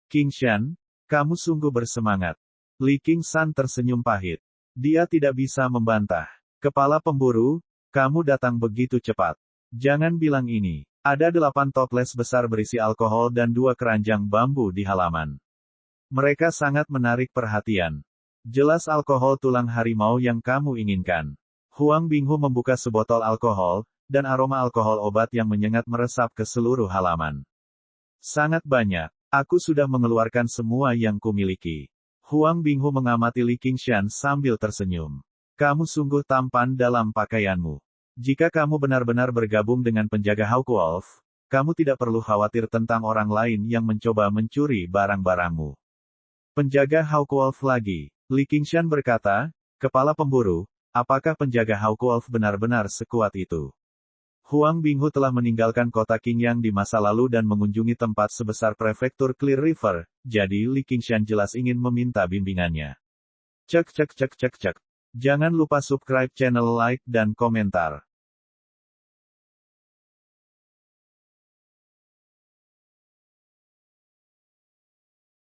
Qingshan, kamu sungguh bersemangat. Li Qingshan tersenyum pahit. Dia tidak bisa membantah. Kepala pemburu, kamu datang begitu cepat. Jangan bilang ini. Ada 8 toples besar berisi alkohol dan 2 keranjang bambu di halaman. Mereka sangat menarik perhatian. Jelas alkohol tulang harimau yang kamu inginkan. Huang Binghu membuka sebotol alkohol, dan aroma alkohol obat yang menyengat meresap ke seluruh halaman. Sangat banyak. Aku sudah mengeluarkan semua yang kumiliki. Huang Binghu mengamati Li Qingshan sambil tersenyum. Kamu sungguh tampan dalam pakaianmu. Jika kamu benar-benar bergabung dengan penjaga Hawkwolf, kamu tidak perlu khawatir tentang orang lain yang mencoba mencuri barang-barangmu. Penjaga Hawkwolf lagi. Li Qingshan berkata, kepala pemburu, apakah penjaga Hawkwolf benar-benar sekuat itu? Huang Binghu telah meninggalkan kota Qingyang di masa lalu dan mengunjungi tempat sebesar prefektur Clear River, jadi Li Qingshan jelas ingin meminta bimbingannya. Cek. Jangan lupa subscribe channel, like dan komentar.